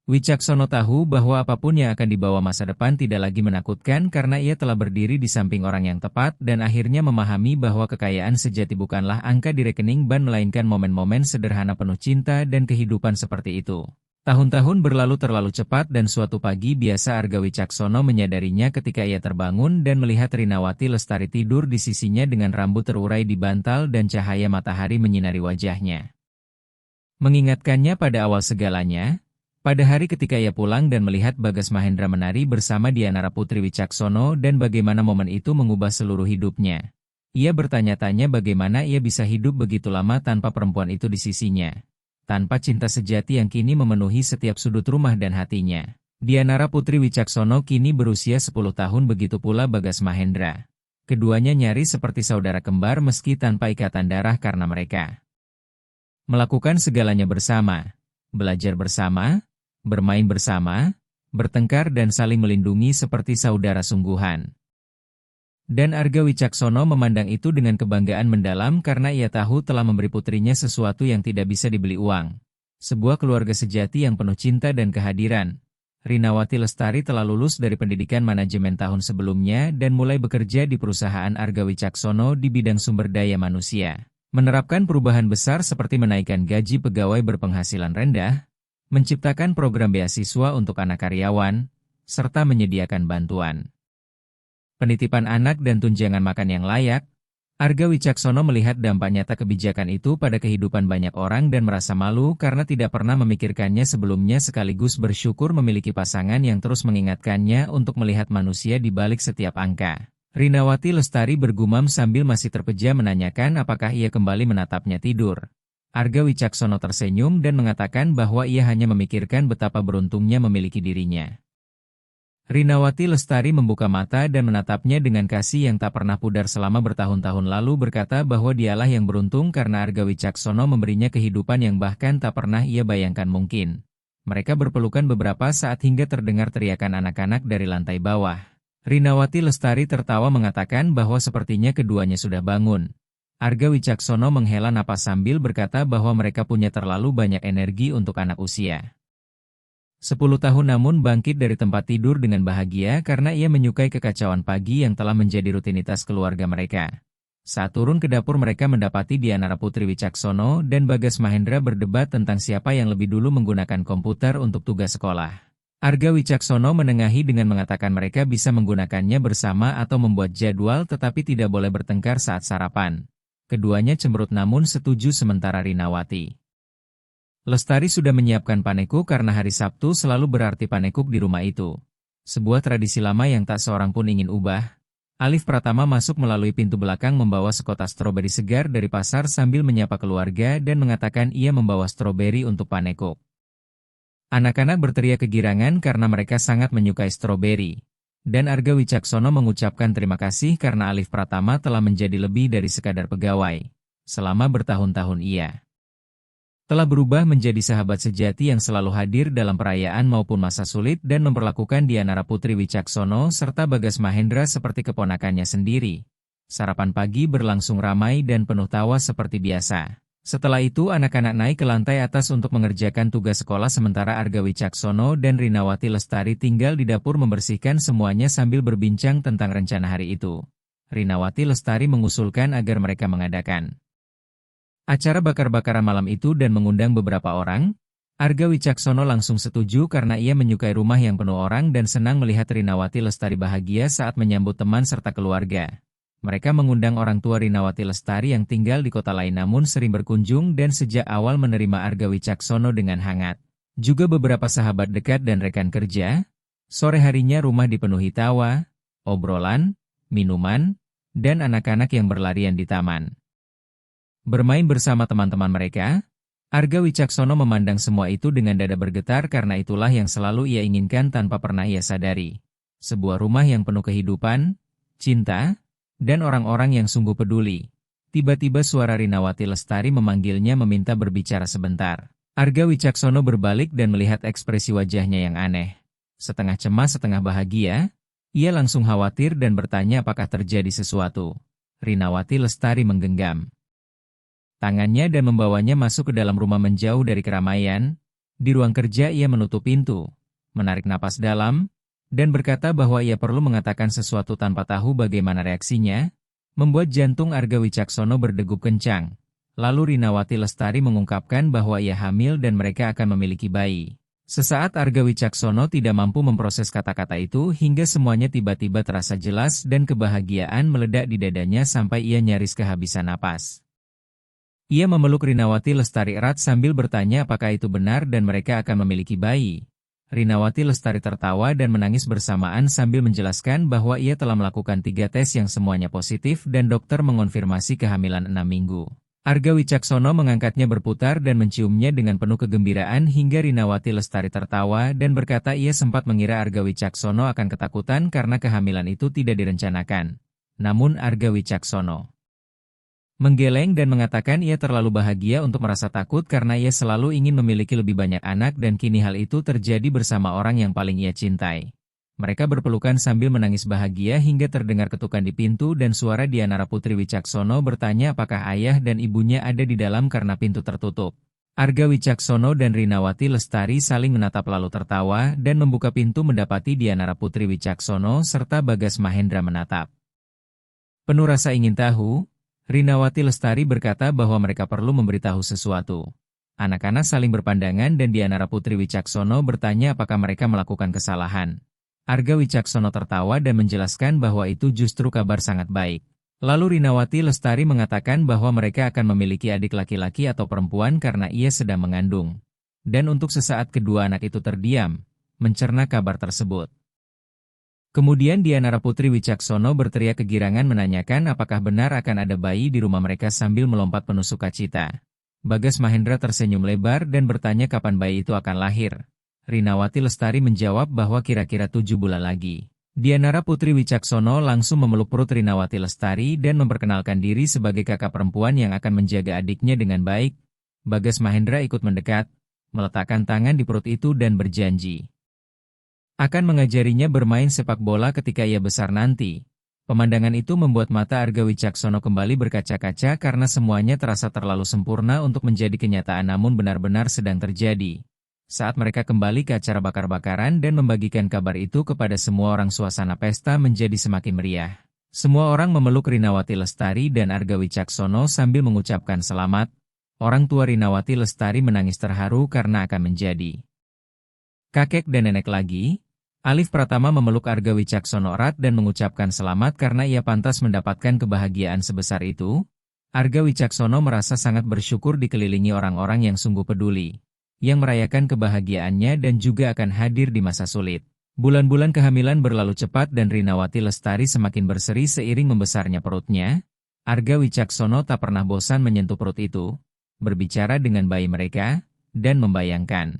Wicaksono tahu bahwa apapun yang akan dibawa masa depan tidak lagi menakutkan karena ia telah berdiri di samping orang yang tepat dan akhirnya memahami bahwa kekayaan sejati bukanlah angka di rekening bank melainkan momen-momen sederhana penuh cinta dan kehidupan seperti itu. Tahun-tahun berlalu terlalu cepat dan suatu pagi biasa Arga Wicaksono menyadarinya ketika ia terbangun dan melihat Rinawati Lestari tidur di sisinya dengan rambut terurai di bantal dan cahaya matahari menyinari wajahnya. Mengingatkannya pada awal segalanya. Pada hari ketika ia pulang dan melihat Bagas Mahendra menari bersama Dianara Putri Wicaksono dan bagaimana momen itu mengubah seluruh hidupnya. Ia bertanya-tanya bagaimana ia bisa hidup begitu lama tanpa perempuan itu di sisinya. Tanpa cinta sejati yang kini memenuhi setiap sudut rumah dan hatinya. Dianara Putri Wicaksono kini berusia 10 tahun begitu pula Bagas Mahendra. Keduanya nyaris seperti saudara kembar meski tanpa ikatan darah karena mereka melakukan segalanya bersama, belajar bersama, bermain bersama, bertengkar dan saling melindungi seperti saudara sungguhan. Dan Arga Wicaksono memandang itu dengan kebanggaan mendalam karena ia tahu telah memberi putrinya sesuatu yang tidak bisa dibeli uang. Sebuah keluarga sejati yang penuh cinta dan kehadiran. Rinawati Lestari telah lulus dari pendidikan manajemen tahun sebelumnya dan mulai bekerja di perusahaan Arga Wicaksono di bidang sumber daya manusia. Menerapkan perubahan besar seperti menaikkan gaji pegawai berpenghasilan rendah, menciptakan program beasiswa untuk anak karyawan, serta menyediakan bantuan penitipan anak dan tunjangan makan yang layak. Arga Wicaksono melihat dampak nyata kebijakan itu pada kehidupan banyak orang dan merasa malu karena tidak pernah memikirkannya sebelumnya sekaligus bersyukur memiliki pasangan yang terus mengingatkannya untuk melihat manusia di balik setiap angka. Rinawati Lestari bergumam sambil masih terpejam menanyakan apakah ia kembali menatapnya tidur. Arga Wicaksono tersenyum dan mengatakan bahwa ia hanya memikirkan betapa beruntungnya memiliki dirinya. Rinawati Lestari membuka mata dan menatapnya dengan kasih yang tak pernah pudar selama bertahun-tahun lalu berkata bahwa dialah yang beruntung karena Arga Wicaksono memberinya kehidupan yang bahkan tak pernah ia bayangkan mungkin. Mereka berpelukan beberapa saat hingga terdengar teriakan anak-anak dari lantai bawah. Rinawati Lestari tertawa mengatakan bahwa sepertinya keduanya sudah bangun. Arga Wicaksono menghela napas sambil berkata bahwa mereka punya terlalu banyak energi untuk anak usia 10 tahun namun bangkit dari tempat tidur dengan bahagia karena ia menyukai kekacauan pagi yang telah menjadi rutinitas keluarga mereka. Saat turun ke dapur mereka mendapati Dianara Putri Wicaksono dan Bagas Mahendra berdebat tentang siapa yang lebih dulu menggunakan komputer untuk tugas sekolah. Arga Wicaksono menengahi dengan mengatakan mereka bisa menggunakannya bersama atau membuat jadwal tetapi tidak boleh bertengkar saat sarapan. Keduanya cemberut namun setuju sementara Rinawati Lestari sudah menyiapkan panekuk karena hari Sabtu selalu berarti panekuk di rumah itu. Sebuah tradisi lama yang tak seorang pun ingin ubah. Alif Pratama masuk melalui pintu belakang membawa sekotak stroberi segar dari pasar sambil menyapa keluarga dan mengatakan ia membawa stroberi untuk Paneko. Anak-anak berteriak kegirangan karena mereka sangat menyukai stroberi. Dan Arga Wicaksono mengucapkan terima kasih karena Alif Pratama telah menjadi lebih dari sekadar pegawai. Selama bertahun-tahun ia telah berubah menjadi sahabat sejati yang selalu hadir dalam perayaan maupun masa sulit dan memperlakukan Dianara Putri Wicaksono serta Bagas Mahendra seperti keponakannya sendiri. Sarapan pagi berlangsung ramai dan penuh tawa seperti biasa. Setelah itu anak-anak naik ke lantai atas untuk mengerjakan tugas sekolah sementara Arga Wicaksono dan Rinawati Lestari tinggal di dapur membersihkan semuanya sambil berbincang tentang rencana hari itu. Rinawati Lestari mengusulkan agar mereka mengadakan acara bakar-bakaran malam itu dan mengundang beberapa orang. Arga Wicaksono langsung setuju karena ia menyukai rumah yang penuh orang dan senang melihat Rinawati Lestari bahagia saat menyambut teman serta keluarga. Mereka mengundang orang tua Rinawati Lestari yang tinggal di kota lain namun sering berkunjung dan sejak awal menerima Arga Wicaksono dengan hangat. Juga beberapa sahabat dekat dan rekan kerja. Sore harinya rumah dipenuhi tawa, obrolan, minuman, dan anak-anak yang berlarian di taman. Bermain bersama teman-teman mereka, Arga Wicaksono memandang semua itu dengan dada bergetar karena itulah yang selalu ia inginkan tanpa pernah ia sadari. Sebuah rumah yang penuh kehidupan, cinta, dan orang-orang yang sungguh peduli. Tiba-tiba suara Rinawati Lestari memanggilnya meminta berbicara sebentar. Arga Wicaksono berbalik dan melihat ekspresi wajahnya yang aneh. Setengah cemas setengah bahagia, ia langsung khawatir dan bertanya apakah terjadi sesuatu. Rinawati Lestari menggenggam tangannya dan membawanya masuk ke dalam rumah menjauh dari keramaian. Di ruang kerja ia menutup pintu, menarik napas dalam, dan berkata bahwa ia perlu mengatakan sesuatu tanpa tahu bagaimana reaksinya, membuat jantung Arga Wicaksono berdegup kencang. Lalu Rinawati Lestari mengungkapkan bahwa ia hamil dan mereka akan memiliki bayi. Sesaat Arga Wicaksono tidak mampu memproses kata-kata itu hingga semuanya tiba-tiba terasa jelas dan kebahagiaan meledak di dadanya sampai ia nyaris kehabisan napas. Ia memeluk Rinawati Lestari erat sambil bertanya apakah itu benar dan mereka akan memiliki bayi. Rinawati Lestari tertawa dan menangis bersamaan sambil menjelaskan bahwa ia telah melakukan 3 tes yang semuanya positif dan dokter mengonfirmasi kehamilan 6 minggu. Arga Wicaksono mengangkatnya berputar dan menciumnya dengan penuh kegembiraan hingga Rinawati Lestari tertawa dan berkata ia sempat mengira Arga Wicaksono akan ketakutan karena kehamilan itu tidak direncanakan. Namun Arga Wicaksono menggeleng dan mengatakan ia terlalu bahagia untuk merasa takut karena ia selalu ingin memiliki lebih banyak anak dan kini hal itu terjadi bersama orang yang paling ia cintai. Mereka berpelukan sambil menangis bahagia hingga terdengar ketukan di pintu dan suara Dianara Putri Wicaksono bertanya apakah ayah dan ibunya ada di dalam karena pintu tertutup. Arga Wicaksono dan Rinawati Lestari saling menatap lalu tertawa dan membuka pintu mendapati Dianara Putri Wicaksono serta Bagas Mahendra menatap. Penuh rasa ingin tahu, Rinawati Lestari berkata bahwa mereka perlu memberitahu sesuatu. Anak-anak saling berpandangan dan Dianara Putri Wicaksono bertanya apakah mereka melakukan kesalahan. Arga Wicaksono tertawa dan menjelaskan bahwa itu justru kabar sangat baik. Lalu Rinawati Lestari mengatakan bahwa mereka akan memiliki adik laki-laki atau perempuan karena ia sedang mengandung. Dan untuk sesaat kedua anak itu terdiam, mencerna kabar tersebut. Kemudian Dianara Putri Wicaksono berteriak kegirangan menanyakan apakah benar akan ada bayi di rumah mereka sambil melompat penuh sukacita. Bagas Mahendra tersenyum lebar dan bertanya kapan bayi itu akan lahir. Rinawati Lestari menjawab bahwa kira-kira 7 bulan lagi. Dianara Putri Wicaksono langsung memeluk perut Rinawati Lestari dan memperkenalkan diri sebagai kakak perempuan yang akan menjaga adiknya dengan baik. Bagas Mahendra ikut mendekat, meletakkan tangan di perut itu dan berjanji akan mengajarinya bermain sepak bola ketika ia besar nanti. Pemandangan itu membuat mata Arga Wicaksono kembali berkaca-kaca karena semuanya terasa terlalu sempurna untuk menjadi kenyataan namun benar-benar sedang terjadi. Saat mereka kembali ke acara bakar-bakaran dan membagikan kabar itu kepada semua orang suasana pesta menjadi semakin meriah. Semua orang memeluk Rinawati Lestari dan Arga Wicaksono sambil mengucapkan selamat. Orang tua Rinawati Lestari menangis terharu karena akan menjadi kakek dan nenek lagi. Alif Pratama memeluk Arga Wicaksono erat dan mengucapkan selamat karena ia pantas mendapatkan kebahagiaan sebesar itu. Arga Wicaksono merasa sangat bersyukur dikelilingi orang-orang yang sungguh peduli, yang merayakan kebahagiaannya dan juga akan hadir di masa sulit. Bulan-bulan kehamilan berlalu cepat dan Rinawati Lestari semakin berseri seiring membesarnya perutnya. Arga Wicaksono tak pernah bosan menyentuh perut itu, berbicara dengan bayi mereka, dan membayangkan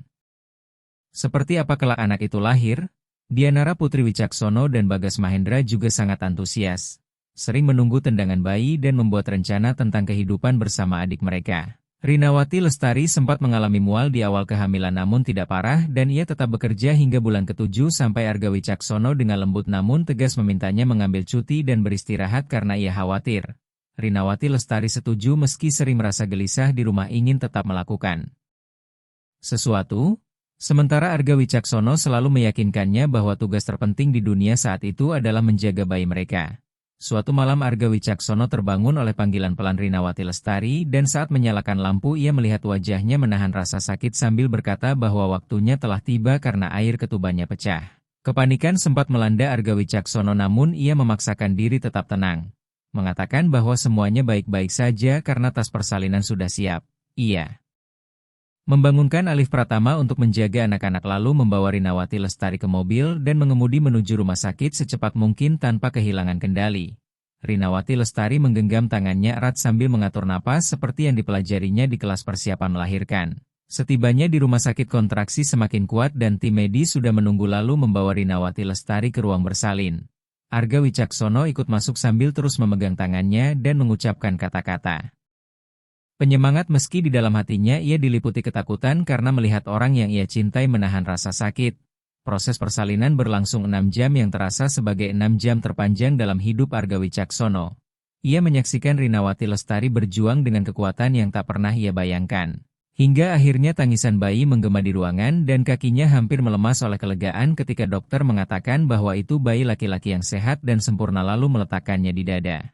seperti apa kelak anak itu lahir. Dianara Putri Wicaksono dan Bagas Mahendra juga sangat antusias, sering menunggu tendangan bayi dan membuat rencana tentang kehidupan bersama adik mereka. Rinawati Lestari sempat mengalami mual di awal kehamilan namun tidak parah dan ia tetap bekerja hingga bulan ke-7 sampai Arga Wicaksono dengan lembut namun tegas memintanya mengambil cuti dan beristirahat karena ia khawatir. Rinawati Lestari setuju meski sering merasa gelisah di rumah ingin tetap melakukan sesuatu. Sementara Arga Wicaksono selalu meyakinkannya bahwa tugas terpenting di dunia saat itu adalah menjaga bayi mereka. Suatu malam Arga Wicaksono terbangun oleh panggilan pelan Rinawati Lestari dan saat menyalakan lampu ia melihat wajahnya menahan rasa sakit sambil berkata bahwa waktunya telah tiba karena air ketubannya pecah. Kepanikan sempat melanda Arga Wicaksono namun ia memaksakan diri tetap tenang. Mengatakan bahwa semuanya baik-baik saja karena tas persalinan sudah siap. Ia membangunkan Alif Pratama untuk menjaga anak-anak lalu membawa Rinawati Lestari ke mobil dan mengemudi menuju rumah sakit secepat mungkin tanpa kehilangan kendali. Rinawati Lestari menggenggam tangannya erat sambil mengatur napas seperti yang dipelajarinya di kelas persiapan melahirkan. Setibanya di rumah sakit kontraksi semakin kuat dan tim medis sudah menunggu lalu membawa Rinawati Lestari ke ruang bersalin. Arga Wicaksono ikut masuk sambil terus memegang tangannya dan mengucapkan kata-kata penyemangat meski di dalam hatinya ia diliputi ketakutan karena melihat orang yang ia cintai menahan rasa sakit. Proses persalinan berlangsung 6 jam yang terasa sebagai 6 jam terpanjang dalam hidup Arga Wicaksono. Ia menyaksikan Rinawati Lestari berjuang dengan kekuatan yang tak pernah ia bayangkan. Hingga akhirnya tangisan bayi menggema di ruangan dan kakinya hampir melemas oleh kelegaan ketika dokter mengatakan bahwa itu bayi laki-laki yang sehat dan sempurna lalu meletakkannya di dada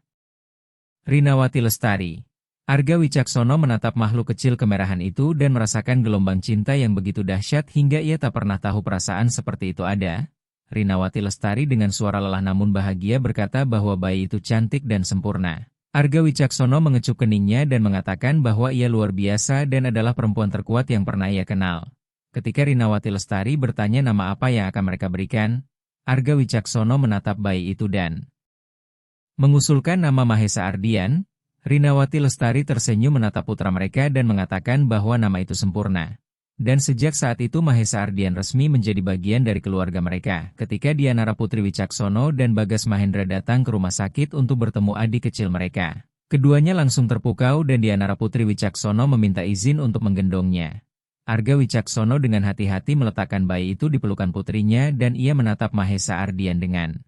Rinawati Lestari. Arga Wicaksono menatap makhluk kecil kemerahan itu dan merasakan gelombang cinta yang begitu dahsyat hingga ia tak pernah tahu perasaan seperti itu ada. Rinawati Lestari dengan suara lelah namun bahagia berkata bahwa bayi itu cantik dan sempurna. Arga Wicaksono mengecup keningnya dan mengatakan bahwa ia luar biasa dan adalah perempuan terkuat yang pernah ia kenal. Ketika Rinawati Lestari bertanya nama apa yang akan mereka berikan, Arga Wicaksono menatap bayi itu dan mengusulkan nama Mahesa Ardian. Rinawati Lestari tersenyum menatap putra mereka dan mengatakan bahwa nama itu sempurna. Dan sejak saat itu Mahesa Ardian resmi menjadi bagian dari keluarga mereka. Ketika Dianara Putri Wicaksono dan Bagas Mahendra datang ke rumah sakit untuk bertemu adik kecil mereka, keduanya langsung terpukau dan Dianara Putri Wicaksono meminta izin untuk menggendongnya. Arga Wicaksono dengan hati-hati meletakkan bayi itu di pelukan putrinya dan ia menatap Mahesa Ardian dengan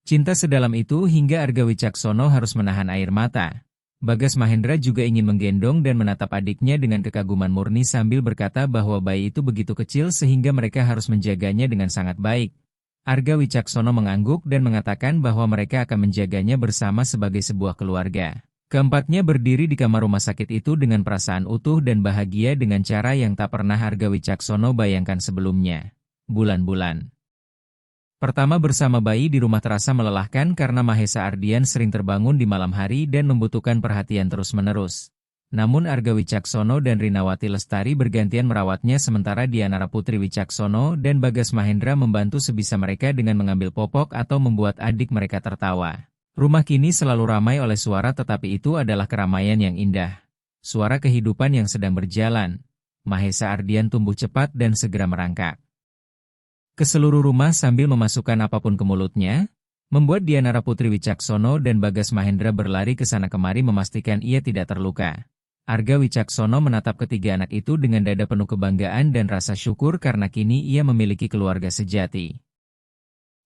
cinta sedalam itu hingga Arga Wicaksono harus menahan air mata. Bagas Mahendra juga ingin menggendong dan menatap adiknya dengan kekaguman murni sambil berkata bahwa bayi itu begitu kecil sehingga mereka harus menjaganya dengan sangat baik. Arga Wicaksono mengangguk dan mengatakan bahwa mereka akan menjaganya bersama sebagai sebuah keluarga. Keempatnya berdiri di kamar rumah sakit itu dengan perasaan utuh dan bahagia dengan cara yang tak pernah Arga Wicaksono bayangkan sebelumnya. Bulan-bulan pertama bersama bayi di rumah terasa melelahkan karena Mahesa Ardian sering terbangun di malam hari dan membutuhkan perhatian terus-menerus. Namun Arga Wicaksono dan Rinawati Lestari bergantian merawatnya sementara Dianara Putri Wicaksono dan Bagas Mahendra membantu sebisa mereka dengan mengambil popok atau membuat adik mereka tertawa. Rumah kini selalu ramai oleh suara tetapi itu adalah keramaian yang indah. Suara kehidupan yang sedang berjalan. Mahesa Ardian tumbuh cepat dan segera merangkak ke seluruh rumah sambil memasukkan apapun ke mulutnya, membuat Dianara Putri Wicaksono dan Bagas Mahendra berlari ke sana kemari memastikan ia tidak terluka. Arga Wicaksono menatap ketiga anak itu dengan dada penuh kebanggaan dan rasa syukur karena kini ia memiliki keluarga sejati.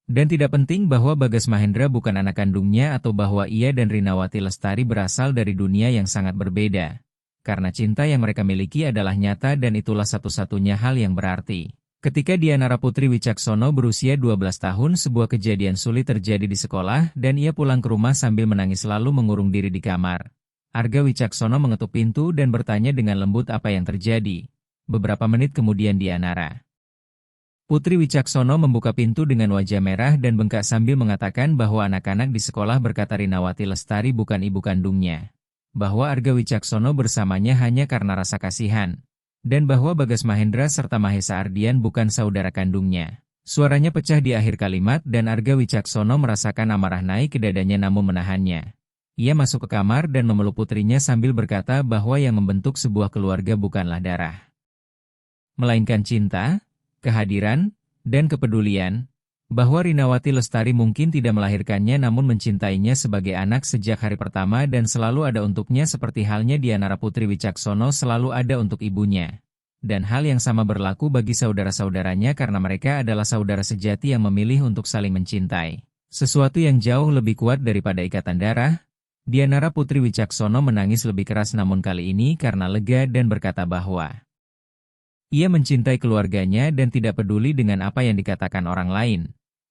Dan tidak penting bahwa Bagas Mahendra bukan anak kandungnya atau bahwa ia dan Rinawati Lestari berasal dari dunia yang sangat berbeda. Karena cinta yang mereka miliki adalah nyata dan itulah satu-satunya hal yang berarti. Ketika Dianara Putri Wicaksono berusia 12 tahun, sebuah kejadian sulit terjadi di sekolah dan ia pulang ke rumah sambil menangis lalu mengurung diri di kamar. Arga Wicaksono mengetuk pintu dan bertanya dengan lembut apa yang terjadi. Beberapa menit kemudian Dianara Putri Wicaksono membuka pintu dengan wajah merah dan bengkak sambil mengatakan bahwa anak-anak di sekolah berkata Rinawati Lestari bukan ibu kandungnya. Bahwa Arga Wicaksono bersamanya hanya karena rasa kasihan. Dan bahwa Bagas Mahendra serta Mahesa Ardian bukan saudara kandungnya. Suaranya pecah di akhir kalimat dan Arga Wicaksono merasakan amarah naik ke dadanya namun menahannya. Ia masuk ke kamar dan memeluk putrinya sambil berkata bahwa yang membentuk sebuah keluarga bukanlah darah, melainkan cinta, kehadiran, dan kepedulian. Bahwa Rinawati Lestari mungkin tidak melahirkannya namun mencintainya sebagai anak sejak hari pertama dan selalu ada untuknya seperti halnya Dianara Putri Wicaksono selalu ada untuk ibunya. Dan hal yang sama berlaku bagi saudara-saudaranya karena mereka adalah saudara sejati yang memilih untuk saling mencintai. Sesuatu yang jauh lebih kuat daripada ikatan darah. Dianara Putri Wicaksono menangis lebih keras namun kali ini karena lega dan berkata bahwa ia mencintai keluarganya dan tidak peduli dengan apa yang dikatakan orang lain.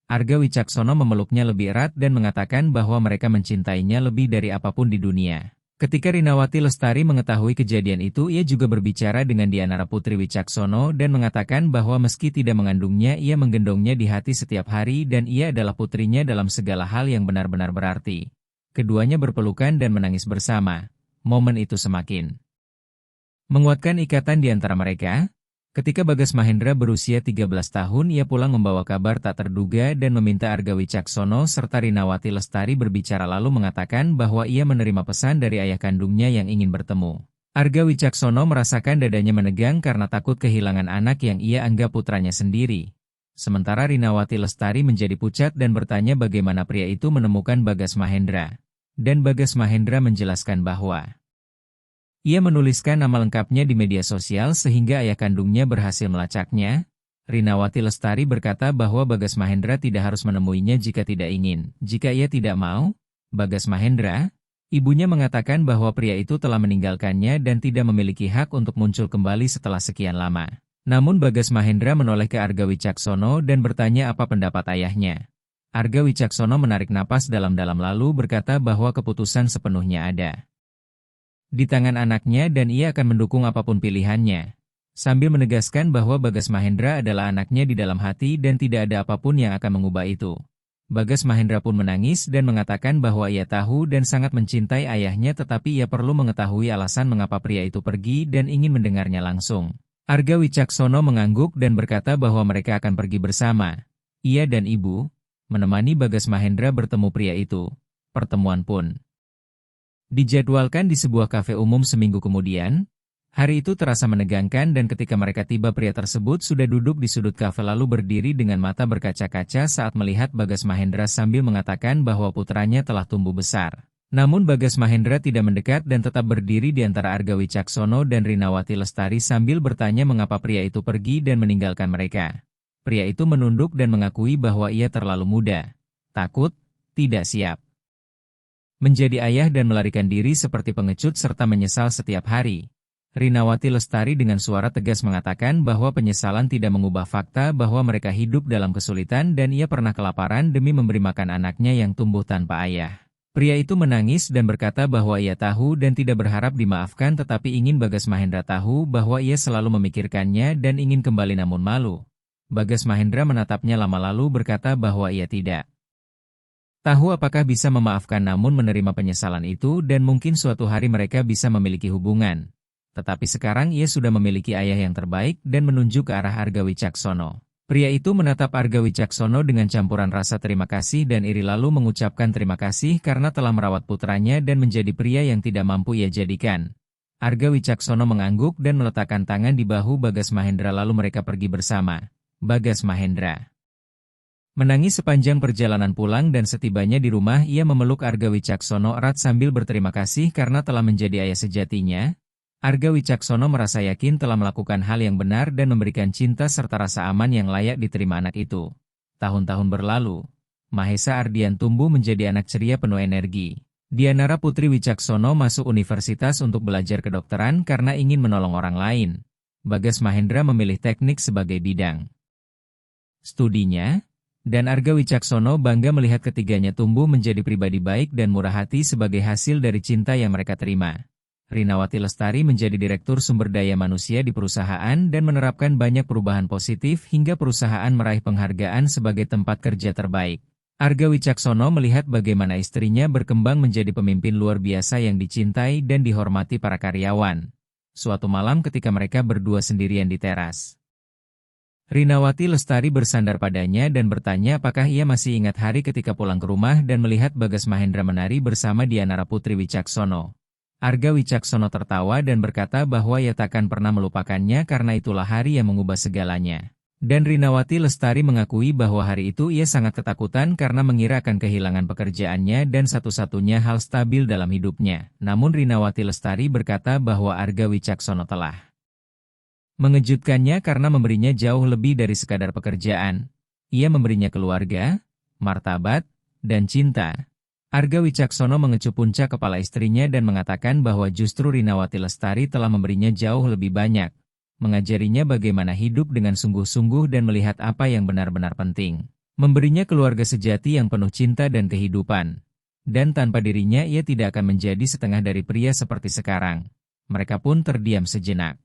Arga Wicaksono memeluknya lebih erat dan mengatakan bahwa mereka mencintainya lebih dari apapun di dunia. Ketika Rinawati Lestari mengetahui kejadian itu, ia juga berbicara dengan Dianara Putri Wicaksono dan mengatakan bahwa meski tidak mengandungnya, ia menggendongnya di hati setiap hari dan ia adalah putrinya dalam segala hal yang benar-benar berarti. Keduanya berpelukan dan menangis bersama. Momen itu semakin menguatkan ikatan di antara mereka. Ketika Bagas Mahendra berusia 13 tahun, ia pulang membawa kabar tak terduga dan meminta Arga Wicaksono serta Rinawati Lestari berbicara lalu mengatakan bahwa ia menerima pesan dari ayah kandungnya yang ingin bertemu. Arga Wicaksono merasakan dadanya menegang karena takut kehilangan anak yang ia anggap putranya sendiri. Sementara Rinawati Lestari menjadi pucat dan bertanya bagaimana pria itu menemukan Bagas Mahendra. Dan Bagas Mahendra menjelaskan bahwa ia menuliskan nama lengkapnya di media sosial sehingga ayah kandungnya berhasil melacaknya. Rinawati Lestari berkata bahwa Bagas Mahendra tidak harus menemuinya jika tidak ingin. Jika ia tidak mau, Bagas Mahendra, ibunya mengatakan bahwa pria itu telah meninggalkannya dan tidak memiliki hak untuk muncul kembali setelah sekian lama. Namun Bagas Mahendra menoleh ke Arga Wicaksono dan bertanya apa pendapat ayahnya. Arga Wicaksono menarik napas dalam-dalam lalu berkata bahwa keputusan sepenuhnya ada di tangan anaknya dan ia akan mendukung apapun pilihannya. Sambil menegaskan bahwa Bagas Mahendra adalah anaknya di dalam hati dan tidak ada apapun yang akan mengubah itu. Bagas Mahendra pun menangis dan mengatakan bahwa ia tahu dan sangat mencintai ayahnya tetapi ia perlu mengetahui alasan mengapa pria itu pergi dan ingin mendengarnya langsung. Arga Wicaksono mengangguk dan berkata bahwa mereka akan pergi bersama. Ia dan ibu menemani Bagas Mahendra bertemu pria itu. Pertemuan pun dijadwalkan di sebuah kafe umum seminggu kemudian. Hari itu terasa menegangkan dan ketika mereka tiba pria tersebut sudah duduk di sudut kafe lalu berdiri dengan mata berkaca-kaca saat melihat Bagas Mahendra sambil mengatakan bahwa putranya telah tumbuh besar. Namun Bagas Mahendra tidak mendekat dan tetap berdiri di antara Arga Wicaksono dan Rinawati Lestari sambil bertanya mengapa pria itu pergi dan meninggalkan mereka. Pria itu menunduk dan mengakui bahwa ia terlalu muda, takut, tidak siap menjadi ayah dan melarikan diri seperti pengecut serta menyesal setiap hari. Rinawati Lestari dengan suara tegas mengatakan bahwa penyesalan tidak mengubah fakta bahwa mereka hidup dalam kesulitan dan ia pernah kelaparan demi memberi makan anaknya yang tumbuh tanpa ayah. Pria itu menangis dan berkata bahwa ia tahu dan tidak berharap dimaafkan tetapi ingin Bagas Mahendra tahu bahwa ia selalu memikirkannya dan ingin kembali namun malu. Bagas Mahendra menatapnya lama lalu berkata bahwa ia tidak tahu apakah bisa memaafkan namun menerima penyesalan itu dan mungkin suatu hari mereka bisa memiliki hubungan. Tetapi sekarang ia sudah memiliki ayah yang terbaik dan menunjuk ke arah Arga Wicaksono. Pria itu menatap Arga Wicaksono dengan campuran rasa terima kasih dan iri lalu mengucapkan terima kasih karena telah merawat putranya dan menjadi pria yang tidak mampu ia jadikan. Arga Wicaksono mengangguk dan meletakkan tangan di bahu Bagas Mahendra lalu mereka pergi bersama. Bagas Mahendra menangis sepanjang perjalanan pulang dan setibanya di rumah ia memeluk Arga Wicaksono erat sambil berterima kasih karena telah menjadi ayah sejatinya. Arga Wicaksono merasa yakin telah melakukan hal yang benar dan memberikan cinta serta rasa aman yang layak diterima anak itu. Tahun-tahun berlalu, Mahesa Ardian tumbuh menjadi anak ceria penuh energi. Dianara Putri Wicaksono masuk universitas untuk belajar kedokteran karena ingin menolong orang lain. Bagas Mahendra memilih teknik sebagai bidang studinya. Dan Arga Wicaksono bangga melihat ketiganya tumbuh menjadi pribadi baik dan murah hati sebagai hasil dari cinta yang mereka terima. Rinawati Lestari menjadi Direktur Sumber Daya Manusia di perusahaan dan menerapkan banyak perubahan positif hingga perusahaan meraih penghargaan sebagai tempat kerja terbaik. Arga Wicaksono melihat bagaimana istrinya berkembang menjadi pemimpin luar biasa yang dicintai dan dihormati para karyawan. Suatu malam ketika mereka berdua sendirian di teras Rinawati Lestari bersandar padanya dan bertanya apakah ia masih ingat hari ketika pulang ke rumah dan melihat Bagas Mahendra menari bersama Dianara Putri Wicaksono. Arga Wicaksono tertawa dan berkata bahwa ia takkan pernah melupakannya karena itulah hari yang mengubah segalanya. Dan Rinawati Lestari mengakui bahwa hari itu ia sangat ketakutan karena mengira akan kehilangan pekerjaannya dan satu-satunya hal stabil dalam hidupnya. Namun Rinawati Lestari berkata bahwa Arga Wicaksono telah mengejutkannya karena memberinya jauh lebih dari sekadar pekerjaan. Ia memberinya keluarga, martabat, dan cinta. Arga Wicaksono mengecup puncak kepala istrinya dan mengatakan bahwa justru Rinawati Lestari telah memberinya jauh lebih banyak. Mengajarinya bagaimana hidup dengan sungguh-sungguh dan melihat apa yang benar-benar penting. Memberinya keluarga sejati yang penuh cinta dan kehidupan. Dan tanpa dirinya ia tidak akan menjadi setengah dari pria seperti sekarang. Mereka pun terdiam sejenak.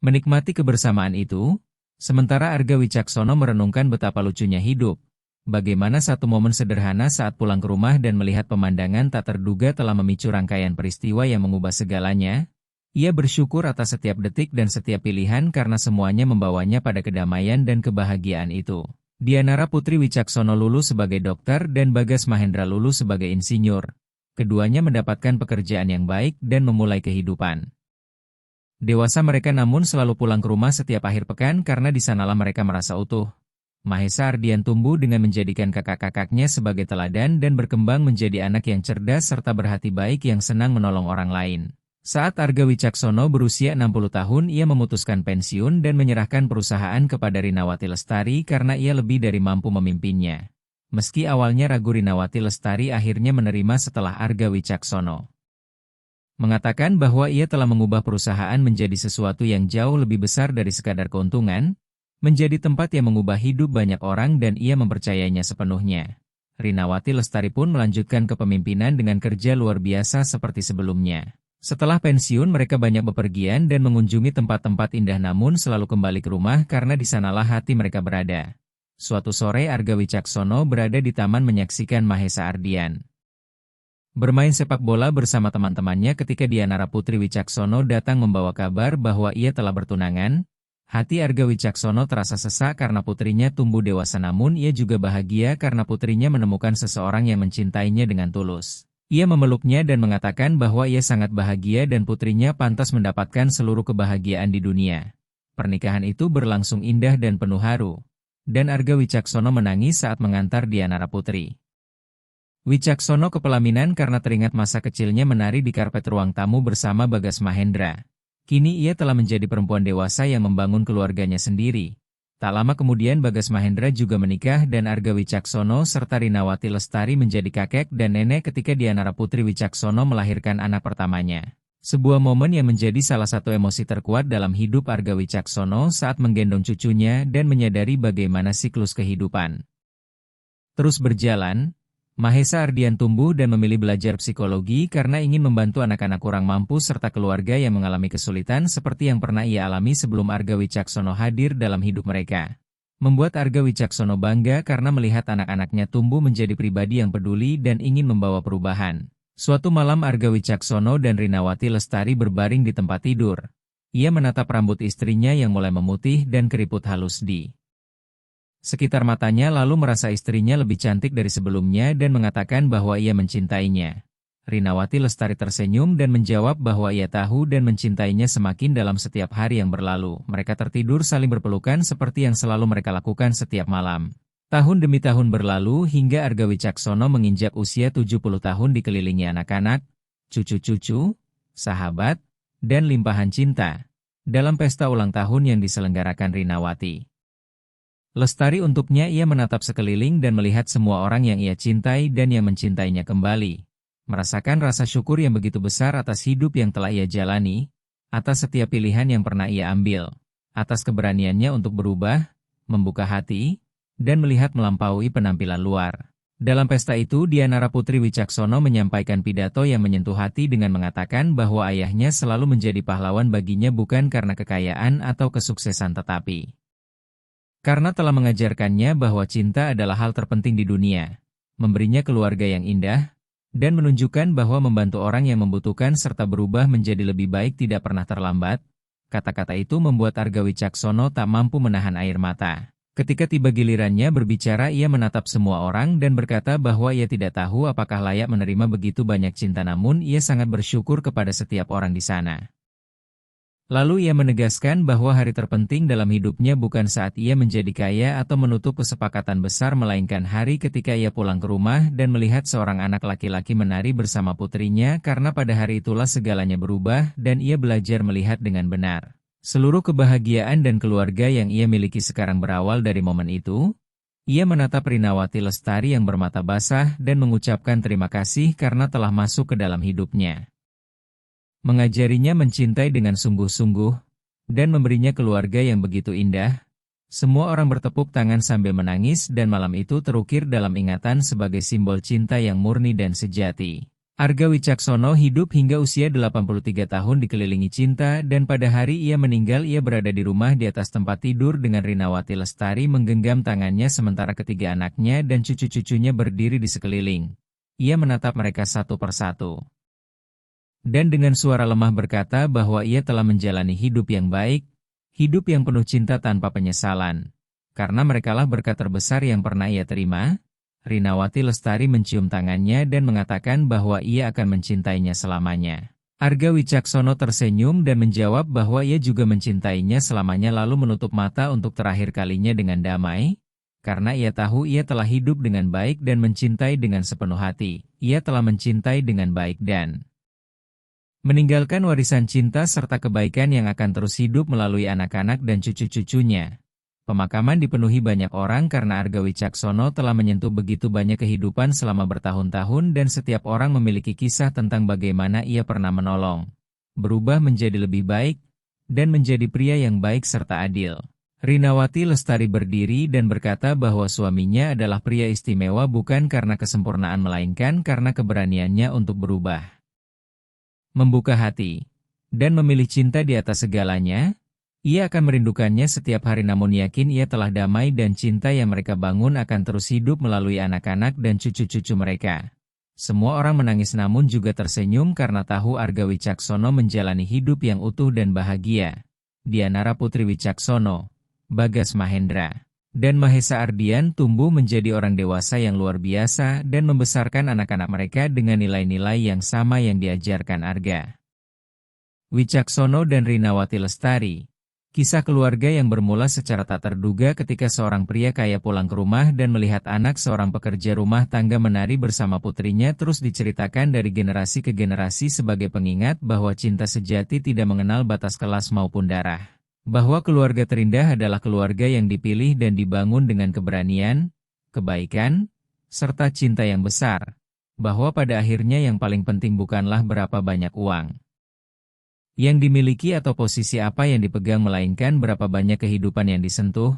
Menikmati kebersamaan itu, sementara Arga Wicaksono merenungkan betapa lucunya hidup. Bagaimana satu momen sederhana saat pulang ke rumah dan melihat pemandangan tak terduga telah memicu rangkaian peristiwa yang mengubah segalanya. Ia bersyukur atas setiap detik dan setiap pilihan karena semuanya membawanya pada kedamaian dan kebahagiaan itu. Dianara Putri Wicaksono lulus sebagai dokter dan Bagas Mahendra lulus sebagai insinyur. Keduanya mendapatkan pekerjaan yang baik dan memulai kehidupan dewasa mereka namun selalu pulang ke rumah setiap akhir pekan karena di sanalah mereka merasa utuh. Mahesa Ardian tumbuh dengan menjadikan kakak-kakaknya sebagai teladan dan berkembang menjadi anak yang cerdas serta berhati baik yang senang menolong orang lain. Saat Arga Wicaksono berusia 60 tahun ia memutuskan pensiun dan menyerahkan perusahaan kepada Rinawati Lestari karena ia lebih dari mampu memimpinnya. Meski awalnya ragu, Rinawati Lestari akhirnya menerima setelah Arga Wicaksono mengatakan bahwa ia telah mengubah perusahaan menjadi sesuatu yang jauh lebih besar dari sekadar keuntungan, menjadi tempat yang mengubah hidup banyak orang dan ia mempercayainya sepenuhnya. Rinawati Lestari pun melanjutkan kepemimpinan dengan kerja luar biasa seperti sebelumnya. Setelah pensiun mereka banyak bepergian dan mengunjungi tempat-tempat indah namun selalu kembali ke rumah karena di sanalah hati mereka berada. Suatu sore Arga Wicaksono berada di taman menyaksikan Mahesa Ardian bermain sepak bola bersama teman-temannya ketika Dianara Putri Wicaksono datang membawa kabar bahwa ia telah bertunangan. Hati Arga Wicaksono terasa sesak karena putrinya tumbuh dewasa namun ia juga bahagia karena putrinya menemukan seseorang yang mencintainya dengan tulus. Ia memeluknya dan mengatakan bahwa ia sangat bahagia dan putrinya pantas mendapatkan seluruh kebahagiaan di dunia. Pernikahan itu berlangsung indah dan penuh haru. Dan Arga Wicaksono menangis saat mengantar Dianara Putri Wicaksono ke pelaminan karena teringat masa kecilnya menari di karpet ruang tamu bersama Bagas Mahendra. Kini ia telah menjadi perempuan dewasa yang membangun keluarganya sendiri. Tak lama kemudian Bagas Mahendra juga menikah dan Arga Wicaksono serta Rinawati Lestari menjadi kakek dan nenek ketika Dianara Putri Wicaksono melahirkan anak pertamanya. Sebuah momen yang menjadi salah satu emosi terkuat dalam hidup Arga Wicaksono saat menggendong cucunya dan menyadari bagaimana siklus kehidupan terus berjalan. Mahesa Ardian tumbuh dan memilih belajar psikologi karena ingin membantu anak-anak kurang mampu serta keluarga yang mengalami kesulitan seperti yang pernah ia alami sebelum Arga Wicaksono hadir dalam hidup mereka. Membuat Arga Wicaksono bangga karena melihat anak-anaknya tumbuh menjadi pribadi yang peduli dan ingin membawa perubahan. Suatu malam Arga Wicaksono dan Rinawati Lestari berbaring di tempat tidur. Ia menatap rambut istrinya yang mulai memutih dan keriput halus di sekitar matanya lalu merasa istrinya lebih cantik dari sebelumnya dan mengatakan bahwa ia mencintainya. Rinawati Lestari tersenyum dan menjawab bahwa ia tahu dan mencintainya semakin dalam setiap hari yang berlalu. Mereka tertidur saling berpelukan seperti yang selalu mereka lakukan setiap malam. Tahun demi tahun berlalu hingga Arga Wicaksono menginjak usia 70 tahun dikelilingi anak-anak, cucu-cucu, sahabat, dan limpahan cinta. Dalam pesta ulang tahun yang diselenggarakan Rinawati Lestari untuknya ia menatap sekeliling dan melihat semua orang yang ia cintai dan yang mencintainya kembali. Merasakan rasa syukur yang begitu besar atas hidup yang telah ia jalani, atas setiap pilihan yang pernah ia ambil, atas keberaniannya untuk berubah, membuka hati, dan melihat melampaui penampilan luar. Dalam pesta itu Dianara Putri Wicaksono menyampaikan pidato yang menyentuh hati dengan mengatakan bahwa ayahnya selalu menjadi pahlawan baginya bukan karena kekayaan atau kesuksesan tetapi karena telah mengajarkannya bahwa cinta adalah hal terpenting di dunia, memberinya keluarga yang indah, dan menunjukkan bahwa membantu orang yang membutuhkan serta berubah menjadi lebih baik tidak pernah terlambat. Kata-kata itu membuat Arga Wicaksono tak mampu menahan air mata. Ketika tiba gilirannya berbicara, ia menatap semua orang dan berkata bahwa ia tidak tahu apakah layak menerima begitu banyak cinta, namun ia sangat bersyukur kepada setiap orang di sana. Lalu ia menegaskan bahwa hari terpenting dalam hidupnya bukan saat ia menjadi kaya atau menutup kesepakatan besar, melainkan hari ketika ia pulang ke rumah dan melihat seorang anak laki-laki menari bersama putrinya, karena pada hari itulah segalanya berubah dan ia belajar melihat dengan benar. Seluruh kebahagiaan dan keluarga yang ia miliki sekarang berawal dari momen itu. Ia menatap Rinawati Lestari yang bermata basah dan mengucapkan terima kasih karena telah masuk ke dalam hidupnya. Mengajarinya mencintai dengan sungguh-sungguh, dan memberinya keluarga yang begitu indah. Semua orang bertepuk tangan sambil menangis dan malam itu terukir dalam ingatan sebagai simbol cinta yang murni dan sejati. Arga Wicaksono hidup hingga usia 83 tahun dikelilingi cinta, dan pada hari ia meninggal ia berada di rumah di atas tempat tidur dengan Rinawati Lestari menggenggam tangannya sementara ketiga anaknya dan cucu-cucunya berdiri di sekeliling. Ia menatap mereka satu persatu. Dan dengan suara lemah berkata bahwa ia telah menjalani hidup yang baik, hidup yang penuh cinta tanpa penyesalan. Karena merekalah berkat terbesar yang pernah ia terima. Rinawati Lestari mencium tangannya dan mengatakan bahwa ia akan mencintainya selamanya. Arga Wicaksono tersenyum dan menjawab bahwa ia juga mencintainya selamanya, lalu menutup mata untuk terakhir kalinya dengan damai. Karena ia tahu ia telah hidup dengan baik dan mencintai dengan sepenuh hati. Ia telah mencintai dengan baik dan meninggalkan warisan cinta serta kebaikan yang akan terus hidup melalui anak-anak dan cucu-cucunya. Pemakaman dipenuhi banyak orang karena Arga Wicaksono telah menyentuh begitu banyak kehidupan selama bertahun-tahun dan setiap orang memiliki kisah tentang bagaimana ia pernah menolong, berubah menjadi lebih baik, dan menjadi pria yang baik serta adil. Rinawati Lestari berdiri dan berkata bahwa suaminya adalah pria istimewa bukan karena kesempurnaan melainkan karena keberaniannya untuk berubah, membuka hati, dan memilih cinta di atas segalanya. Ia akan merindukannya setiap hari, namun yakin ia telah damai dan cinta yang mereka bangun akan terus hidup melalui anak-anak dan cucu-cucu mereka. Semua orang menangis namun juga tersenyum karena tahu Arga Wicaksono menjalani hidup yang utuh dan bahagia. Dianara Putri Wicaksono, Bagas Mahendra, dan Mahesa Ardian tumbuh menjadi orang dewasa yang luar biasa dan membesarkan anak-anak mereka dengan nilai-nilai yang sama yang diajarkan Arga Wicaksono dan Rinawati Lestari. Kisah keluarga yang bermula secara tak terduga ketika seorang pria kaya pulang ke rumah dan melihat anak seorang pekerja rumah tangga menari bersama putrinya terus diceritakan dari generasi ke generasi sebagai pengingat bahwa cinta sejati tidak mengenal batas kelas maupun darah. Bahwa keluarga terindah adalah keluarga yang dipilih dan dibangun dengan keberanian, kebaikan, serta cinta yang besar. Bahwa pada akhirnya yang paling penting bukanlah berapa banyak uang yang dimiliki atau posisi apa yang dipegang, melainkan berapa banyak kehidupan yang disentuh,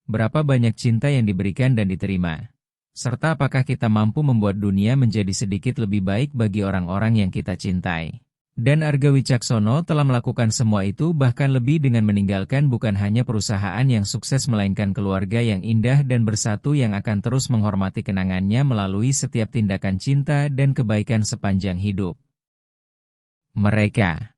berapa banyak cinta yang diberikan dan diterima, serta apakah kita mampu membuat dunia menjadi sedikit lebih baik bagi orang-orang yang kita cintai. Dan Arga Wicaksono telah melakukan semua itu, bahkan lebih, dengan meninggalkan bukan hanya perusahaan yang sukses melainkan keluarga yang indah dan bersatu yang akan terus menghormati kenangannya melalui setiap tindakan cinta dan kebaikan sepanjang hidup mereka.